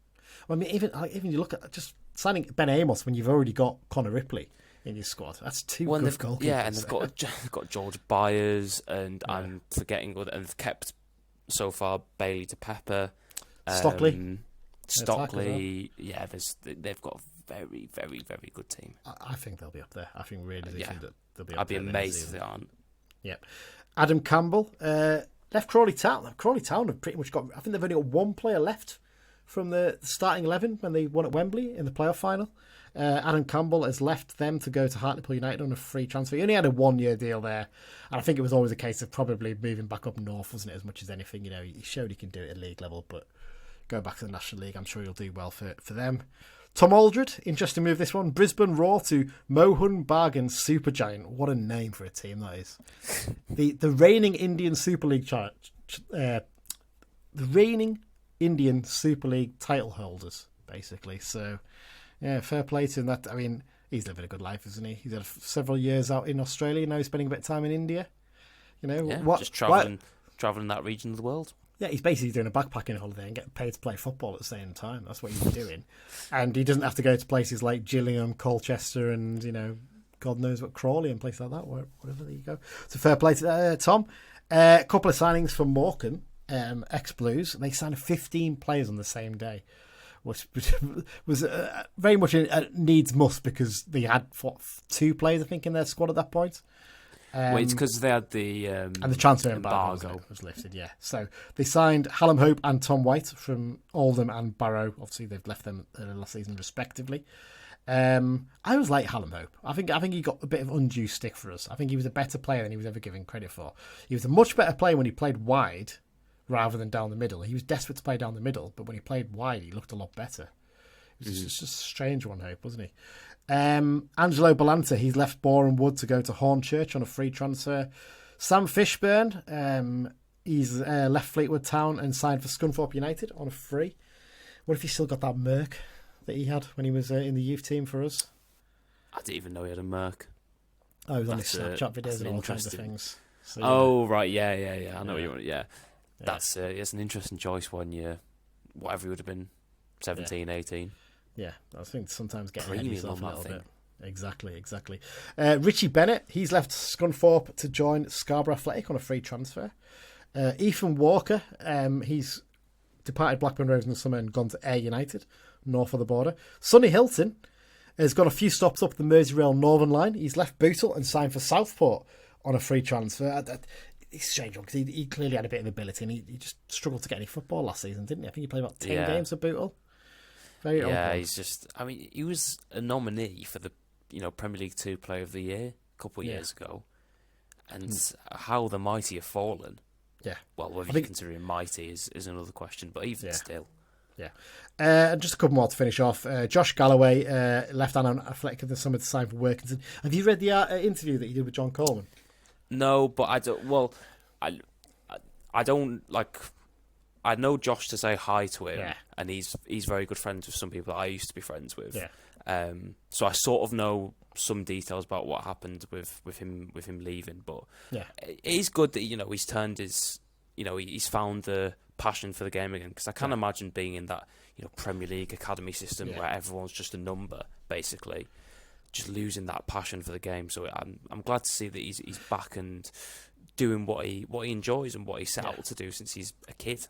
Well, I mean, even you look at just signing Ben Amos when you've already got Connor Ripley in your squad. That's two good goalkeepers. Yeah, and they've got George Byers, and I'm forgetting, and they've kept so far Bailey to Pepper. Stockley. Yeah, they've got a very, very, very good team. I think they'll be up there. I think really think that they'll be up I'd be there. amazed if they aren't. Yeah. Adam Campbell left Crawley Town. Crawley Town have pretty much got... I think they've only got one player left from the starting 11 when they won at Wembley in the playoff final. Adam Campbell has left them to go to Hartlepool United on a free transfer. He only had a 1-year deal there. And I think it was always a case of probably moving back up north, wasn't it, as much as anything. You know, he showed he can do it at league level, but go back to the National League, I'm sure he'll do well for them. Tom Aldred, interesting move this one. Brisbane Roar to Mohun Bagan Supergiant. What a name for a team that is. The reigning Indian Super League the reigning Indian Super League title holders, basically. So, yeah, fair play to him. That, I mean, he's living a good life, isn't he? He's had several years out in Australia. Now he's spending a bit of time in India. You know, just travelling that region of the world. Yeah, he's basically doing a backpacking holiday and getting paid to play football at the same time. That's what he's doing. And he doesn't have to go to places like Gillingham, Colchester, and, you know, God knows what, Crawley and places like that, wherever you go. So fair play to Tom. A couple of signings from Morecambe, ex-Blues. They signed 15 players on the same day, which was very much a needs must because they had 2 players, I think, in their squad at that point. It's because they had the and the transfer embargo was lifted, yeah. So they signed Hallam Hope and Tom White from Oldham and Barrow. Obviously, they've left them last season respectively. I always like Hallam Hope. I think he got a bit of undue stick for us. I think he was a better player than he was ever given credit for. He was a much better player when he played wide rather than down the middle. He was desperate to play down the middle, but when he played wide, he looked a lot better. It was just a strange one, Hope, wasn't he? Angelo Balanta, he's left Boreham Wood to go to Hornchurch on a free transfer. Sam Fishburn, he's left Fleetwood Town and signed for Scunthorpe United on a free. What if he still got that Merc that he had when he was in the youth team for us? I didn't even know he had a Merc. Oh, he was on his Snapchat videos and all kinds of things. So, oh, right, yeah. I know what you want. Yeah. That's it's an interesting choice when you're, whatever you would have been, 17, 18. Yeah, I think sometimes getting Premium ahead of yourself a little thing. bit. Exactly. Richie Bennett, he's left Scunthorpe to join Scarborough Athletic on a free transfer. Ethan Walker, he's departed Blackburn Rovers in the summer and gone to Ayr United, north of the border. Sonny Hilton has got a few stops up the Merseyrail Northern Line. He's left Bootle and signed for Southport on a free transfer. It's strange because he clearly had a bit of ability and he just struggled to get any football last season, didn't he? I think he played about 10 games for Bootle. He's just... I mean, he was a nominee for the Premier League 2 Player of the Year a couple of years ago. And how the mighty have fallen. Yeah. Well, whether you consider him mighty is another question, but even still. Yeah. Just a couple more to finish off. Josh Galloway left Annan Athletic in the summer to sign for Workington. Have you read the interview that you did with John Coleman? No, but I don't... Well, I don't, like... I know Josh to say hi to him, and he's very good friends with some people that I used to be friends with. Yeah. So I sort of know some details about what happened with him leaving, but it is good that he's turned his he's found the passion for the game again, because I can't imagine being in that Premier League academy system where everyone's just a number basically, just losing that passion for the game. So I'm glad to see that he's back and doing what he enjoys and what he set out to do since he's a kid.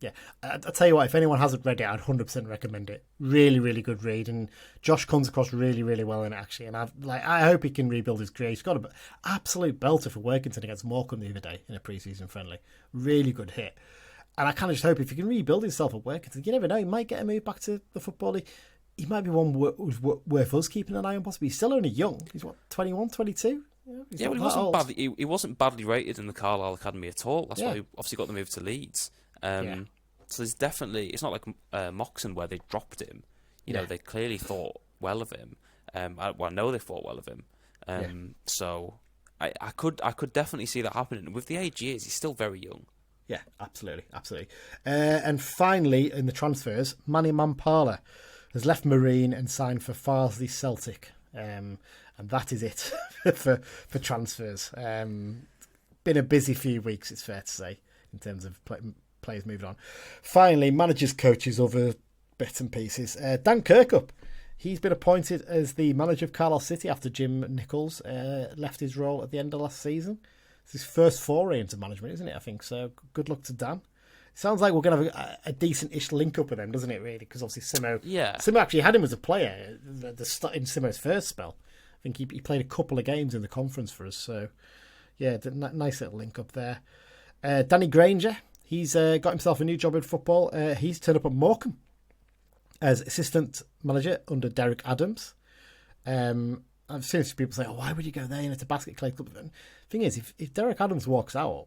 Yeah, I'll tell you what, if anyone hasn't read it, I'd 100% recommend it. Really, really good read, and Josh comes across really, really well in it, actually, and I hope he can rebuild his career. He's got an absolute belter for Workington against Morecambe the other day in a pre-season friendly. Really good hit. And I kind of just hope if he can rebuild himself at Workington, you never know, he might get a move back to the football league. He might be one worth us keeping an eye on, possibly. He's still only young. He's, 21, 22? Yeah, but he wasn't badly rated in the Carlisle Academy at all. That's why he obviously got the move to Leeds. So there's definitely... It's not like Moxon where they dropped him. They clearly thought well of him. I know they thought well of him. So I could definitely see that happening. With the age he is, he's still very young. Yeah, absolutely. And finally, in the transfers, Manny Mampala has left Marine and signed for Farsley Celtic. And that is it for transfers. Been a busy few weeks, it's fair to say, in terms of players moving on. Finally, managers, coaches, other bits and pieces. Dan Kirkup, he's been appointed as the manager of Carlisle City after Jim Nichols left his role at the end of last season. It's his first foray into management, isn't it? I think so. Good luck to Dan. It sounds like we're going to have a decent-ish link-up with them, doesn't it, really? Because obviously Simo actually had him as a player in Simo's first spell. I think he played a couple of games in the conference for us. So, yeah, nice little link-up there. Danny Granger, he's got himself a new job in football. He's turned up at Morecambe as assistant manager under Derek Adams. I've seen some people say, why would you go there? It's a basket clay club. The thing is, if Derek Adams walks out,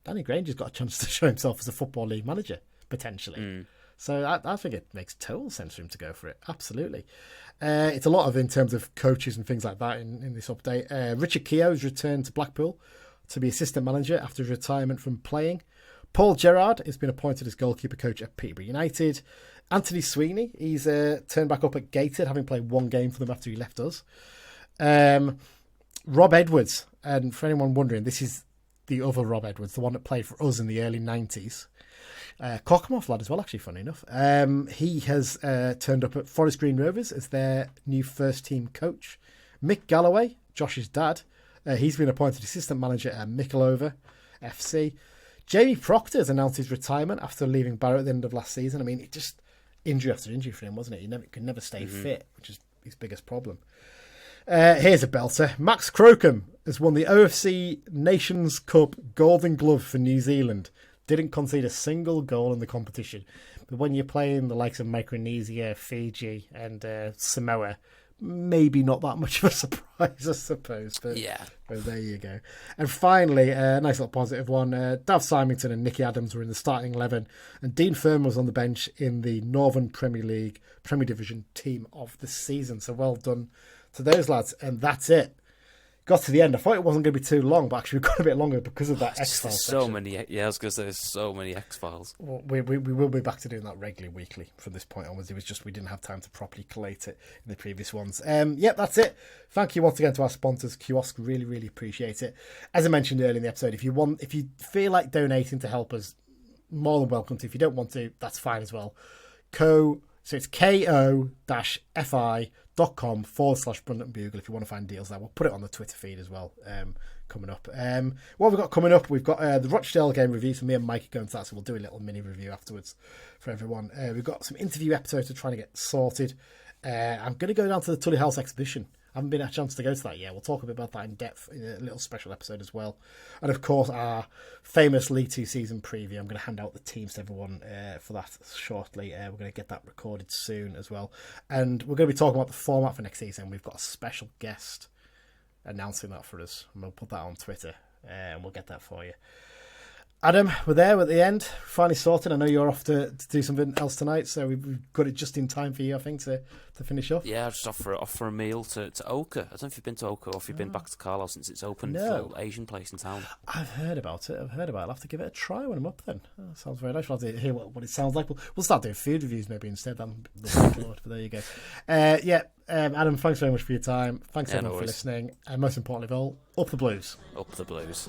Danny Granger's got a chance to show himself as a Football League manager, potentially. So I think it makes total sense for him to go for it. Absolutely. It's a lot of in terms of coaches and things like that in this update. Richard Keogh has returned to Blackpool to be assistant manager after his retirement from playing. Paul Gerrard has been appointed as goalkeeper coach at Peterborough United. Anthony Sweeney, he's turned back up at Gateshead, having played one game for them after he left us. Rob Edwards, and for anyone wondering, this is the other Rob Edwards, the one that played for us in the early 90s. Cockermouth lad as well, actually, funny enough. He has turned up at Forest Green Rovers as their new first-team coach. Mick Galloway, Josh's dad, he's been appointed assistant manager at Mickleover FC. Jamie Proctor has announced his retirement after leaving Barrow at the end of last season. I mean, it just injury after injury for him, wasn't it? He could never stay fit, which is his biggest problem. Here's a belter. Max Crocombe has won the OFC Nations Cup Golden Glove for New Zealand. Didn't concede a single goal in the competition. But when you're playing the likes of Micronesia, Fiji and Samoa, maybe not that much of a surprise, I suppose. But there you go. And finally, a nice little positive one. Dav Symington and Nicky Adams were in the starting 11. And Dean Firm was on the bench in the Northern Premier League Premier Division team of the season. So well done to those lads. And that's it. Got to the end. I thought it wasn't going to be too long, but actually we've got a bit longer because of that X-Files section. So many, I was going to say there's so many X-Files. Well, we will be back to doing that regularly, weekly from this point onwards. It was just we didn't have time to properly collate it in the previous ones. That's it. Thank you once again to our sponsors, CUOSC. Really, really appreciate it. As I mentioned earlier in the episode, if you feel like donating to help us, more than welcome to. If you don't want to, that's fine as well. So it's ko-fi.com/Brunton Bugle if you want to find deals there. We'll put it on the Twitter feed as well coming up. What have we got coming up? We've got the Rochdale game review, so me and Mike are going to that, so we'll do a little mini review afterwards for everyone. We've got some interview episodes we're trying to get sorted. I'm going to go down to the Tully House exhibition. I haven't been a chance to go to that yet. We'll talk a bit about that in depth in a little special episode as well. And of course, our famous League 2 season preview. I'm going to hand out the teams to everyone for that shortly. We're going to get that recorded soon as well. And we're going to be talking about the format for next season. We've got a special guest announcing that for us. And we'll put that on Twitter and we'll get that for you. Adam, we're there at the end. Finally sorted. I know you're off to do something else tonight, so we've got it just in time for you, I think, to finish off. Yeah, I'll just offer a meal to Oka. I don't know if you've been to Oka or if you've been back to Carlisle since it's opened. No. It's a little Asian place in town. I've heard about it. I'll have to give it a try when I'm up then. That sounds very nice. We'll have to hear what it sounds like. We'll start doing food reviews maybe instead. Lord, but there you go. Adam, thanks very much for your time. Thanks everyone for listening. And most importantly of all, up the Blues. Up the Blues.